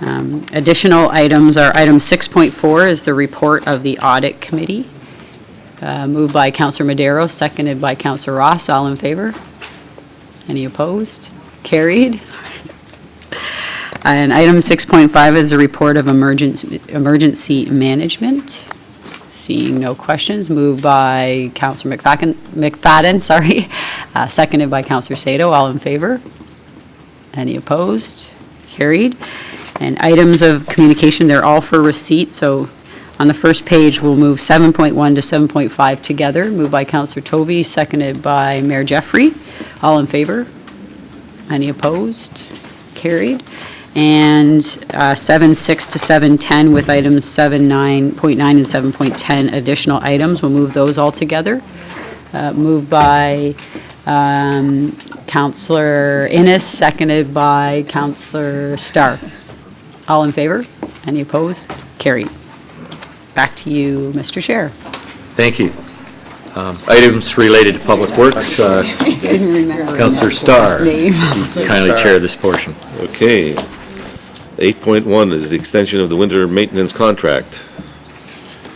Additional items are item 6.4 is the report of the Audit Committee. Moved by Councillor Madero, seconded by Councillor Ross. All in favor? Any opposed? Carried. And item 6.5 is the report of emergency management. Seeing no questions, moved by Councillor McFadden, seconded by Councillor Sato. All in favor? Any opposed? Carried. And items of communication, they're all for receipt. So on the first page, we'll move 7.1 to 7.5 together. Moved by Councillor Tovey, seconded by Mayor Jeffrey. All in favor? Any opposed? Carried. And 7.6 to 7.10 with items 7.9 and 7.10 additional items. We'll move those all together. Moved by Councillor Innes, seconded by Councillor Starr. All in favor? Any opposed? Carried. Back to you, Mr. Chair. Thank you. Items related to Public Works, Councillor Starr, kindly chair this portion. Okay. 8.1 is the extension of the winter maintenance contract.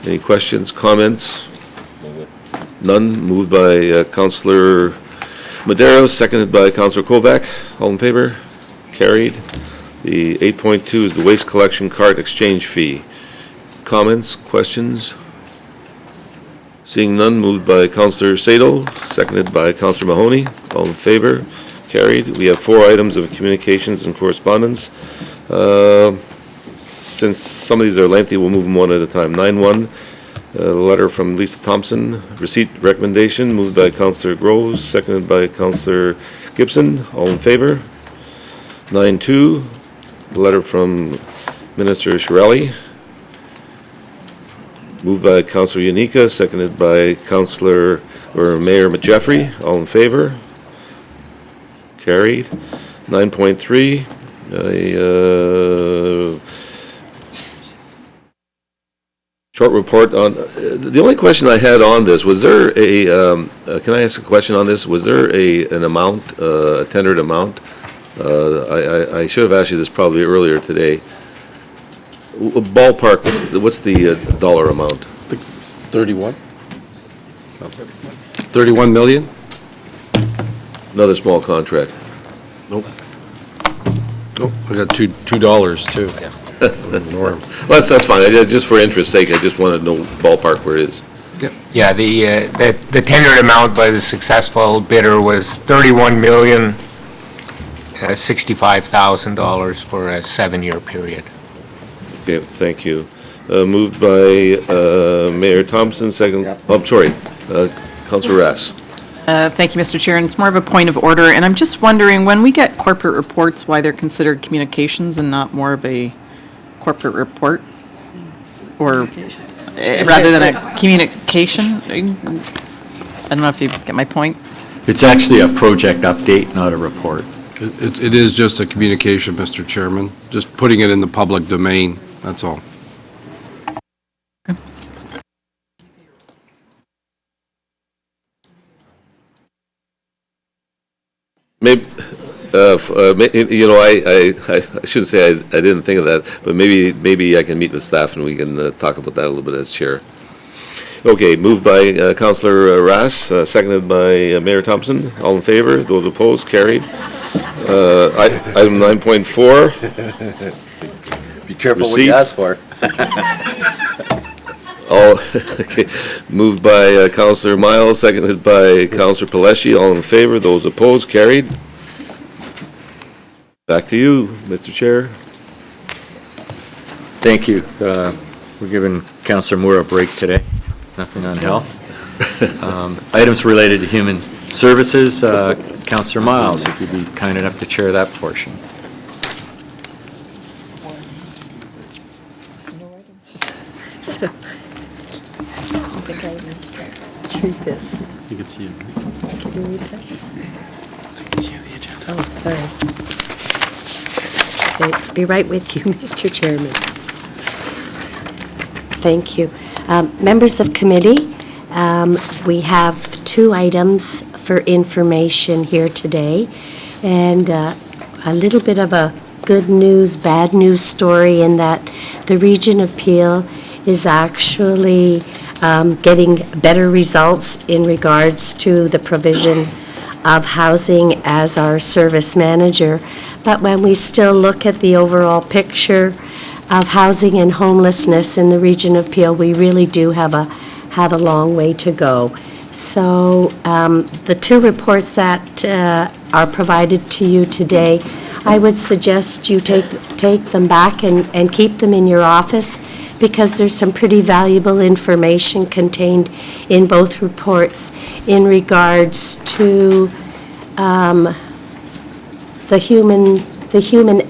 Any questions, comments? None. Moved by Councillor Madero, seconded by Councillor Kovac. All in favor? Carried. The 8.2 is the waste collection cart exchange fee. Comments, questions? Seeing none, moved by Councillor Sato, seconded by Councillor Mahoney. All in favor? Carried. We have 4 items of communications and correspondence. Since some of these are lengthy, we'll move them one at a time. 9.1, a letter from Lisa Thompson, receipt recommendation, moved by Councillor Groves, seconded by Councillor Gibson. All in favor? 9.2, a letter from Minister Shirelli, moved by Councillor Yanika, seconded by Mayor Jeffrey. All in favor? Carried. 9.3, short report on, the only question I had on this, was there can I ask a question on this? Was there an amount, a tendered amount? I should have asked you this probably earlier today. Ballpark, what's the dollar amount? 31? 31 million? Another small contract. Nope. Nope, I got $2 too. Norm. Well, that's fine, just for interest's sake, I just wanted to know ballpark where it is. Yeah, the tendered amount by the successful bidder was $31,065,000 for a 7-year period. Okay, thank you. Moved by Mayor Thompson, second, I'm sorry, Councillor Rass. Thank you, Mr. Chair, and it's more of a point of order, and I'm just wondering, when we get corporate reports, why they're considered communications and not more of a corporate report? Or, rather than a communication? I don't know if you get my point. It's actually a project update, not a report. It is just a communication, Mr. Chairman, just putting it in the public domain, that's all. Maybe, I shouldn't say I didn't think of that, but maybe I can meet with staff and we can talk about that a little bit as chair. Okay, moved by Councillor Rass, seconded by Mayor Thompson. All in favor? Those opposed? Carried. Item 9.4. Be careful what you ask for. Okay. Moved by Councillor Miles, seconded by Councillor Paleski. All in favor? Those opposed? Carried. Back to you, Mr. Chair. Thank you. We're giving Councillor Moore a break today. Nothing on health. Items related to human services, Councillor Miles, if you'd be kind enough to chair that portion. So, I think I must read this. You can see it. Can you read that? Oh, sorry. Okay, be right with you, Mr. Chairman. Thank you. Members of committee, we have 2 items for information here today, and a little bit of a good news, bad news story in that the region of Peel is actually getting better results in regards to the provision of housing as our service manager. But when we still look at the overall picture of housing and homelessness in the region of Peel, we really do have a long way to go. So the 2 reports that are provided to you today, I would suggest you take them back and keep them in your office, because there's some pretty valuable information contained in both reports in regards to the human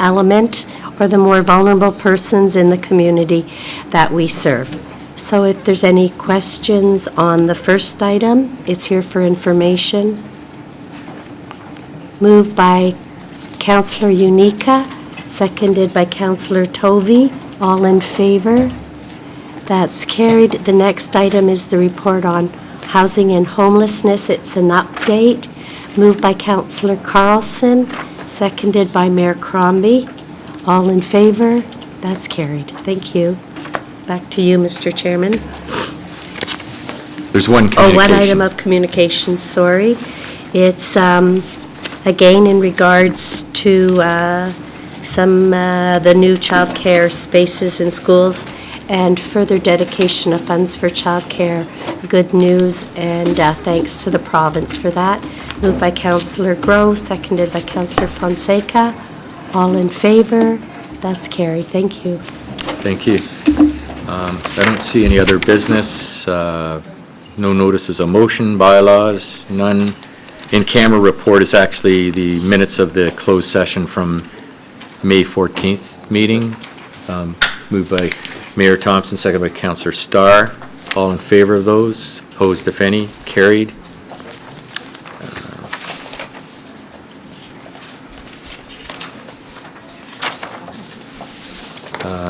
element, or the more vulnerable persons in the community that we serve. So if there's any questions on the first item, it's here for information. Moved by Councillor Unica, seconded by Councillor Tovey. All in favor? That's carried. The next item is the report on housing and homelessness. It's an update. Moved by Councillor Carlson, seconded by Mayor Crombie. All in favor? That's carried. Thank you. Back to you, Mr. Chairman. There's one communication. Oh, one item of communication, sorry. It's, again, in regards to the new childcare spaces in schools and further dedication of funds for childcare. Good news, and thanks to the province for that. Moved by Councillor Grove, seconded by Councillor Fonseca. All in favor? That's carried. Thank you. Thank you. I don't see any other business. No notices of motion, bylaws, none. In-camera report is actually the minutes of the closed session from May 14th meeting. Moved by Mayor Thompson, seconded by Councillor Starr. All in favor of those? Opposed, if any? Carried.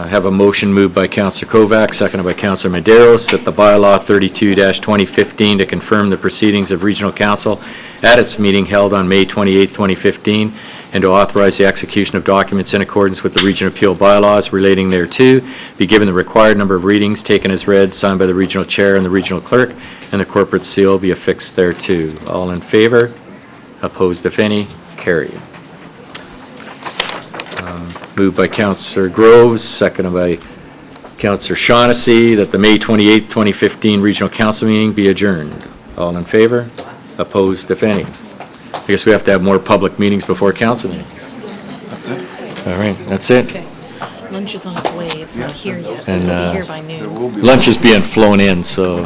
Have a motion moved by Councillor Kovac, seconded by Councillor Maderos, that the bylaw 32-2015 to confirm the proceedings of Regional Council at its meeting held on May 28, 2015, and to authorize the execution of documents in accordance with the Region of Peel bylaws relating thereto, be given the required number of readings, taken as read, signed by the Regional Chair and the Regional Clerk, and the corporate seal be affixed thereto. All in favor? Opposed, if any? Carried. Moved by Councillor Groves, seconded by Councillor Shaughnessy, that the May 28, 2015 Regional Council meeting be adjourned. All in favor? Opposed, if any? I guess we have to have more public meetings before council meeting. That's it. All right, that's it. Okay. Lunch is on its way. It's not here yet. And It'll be here by noon. lunch is being flown in, so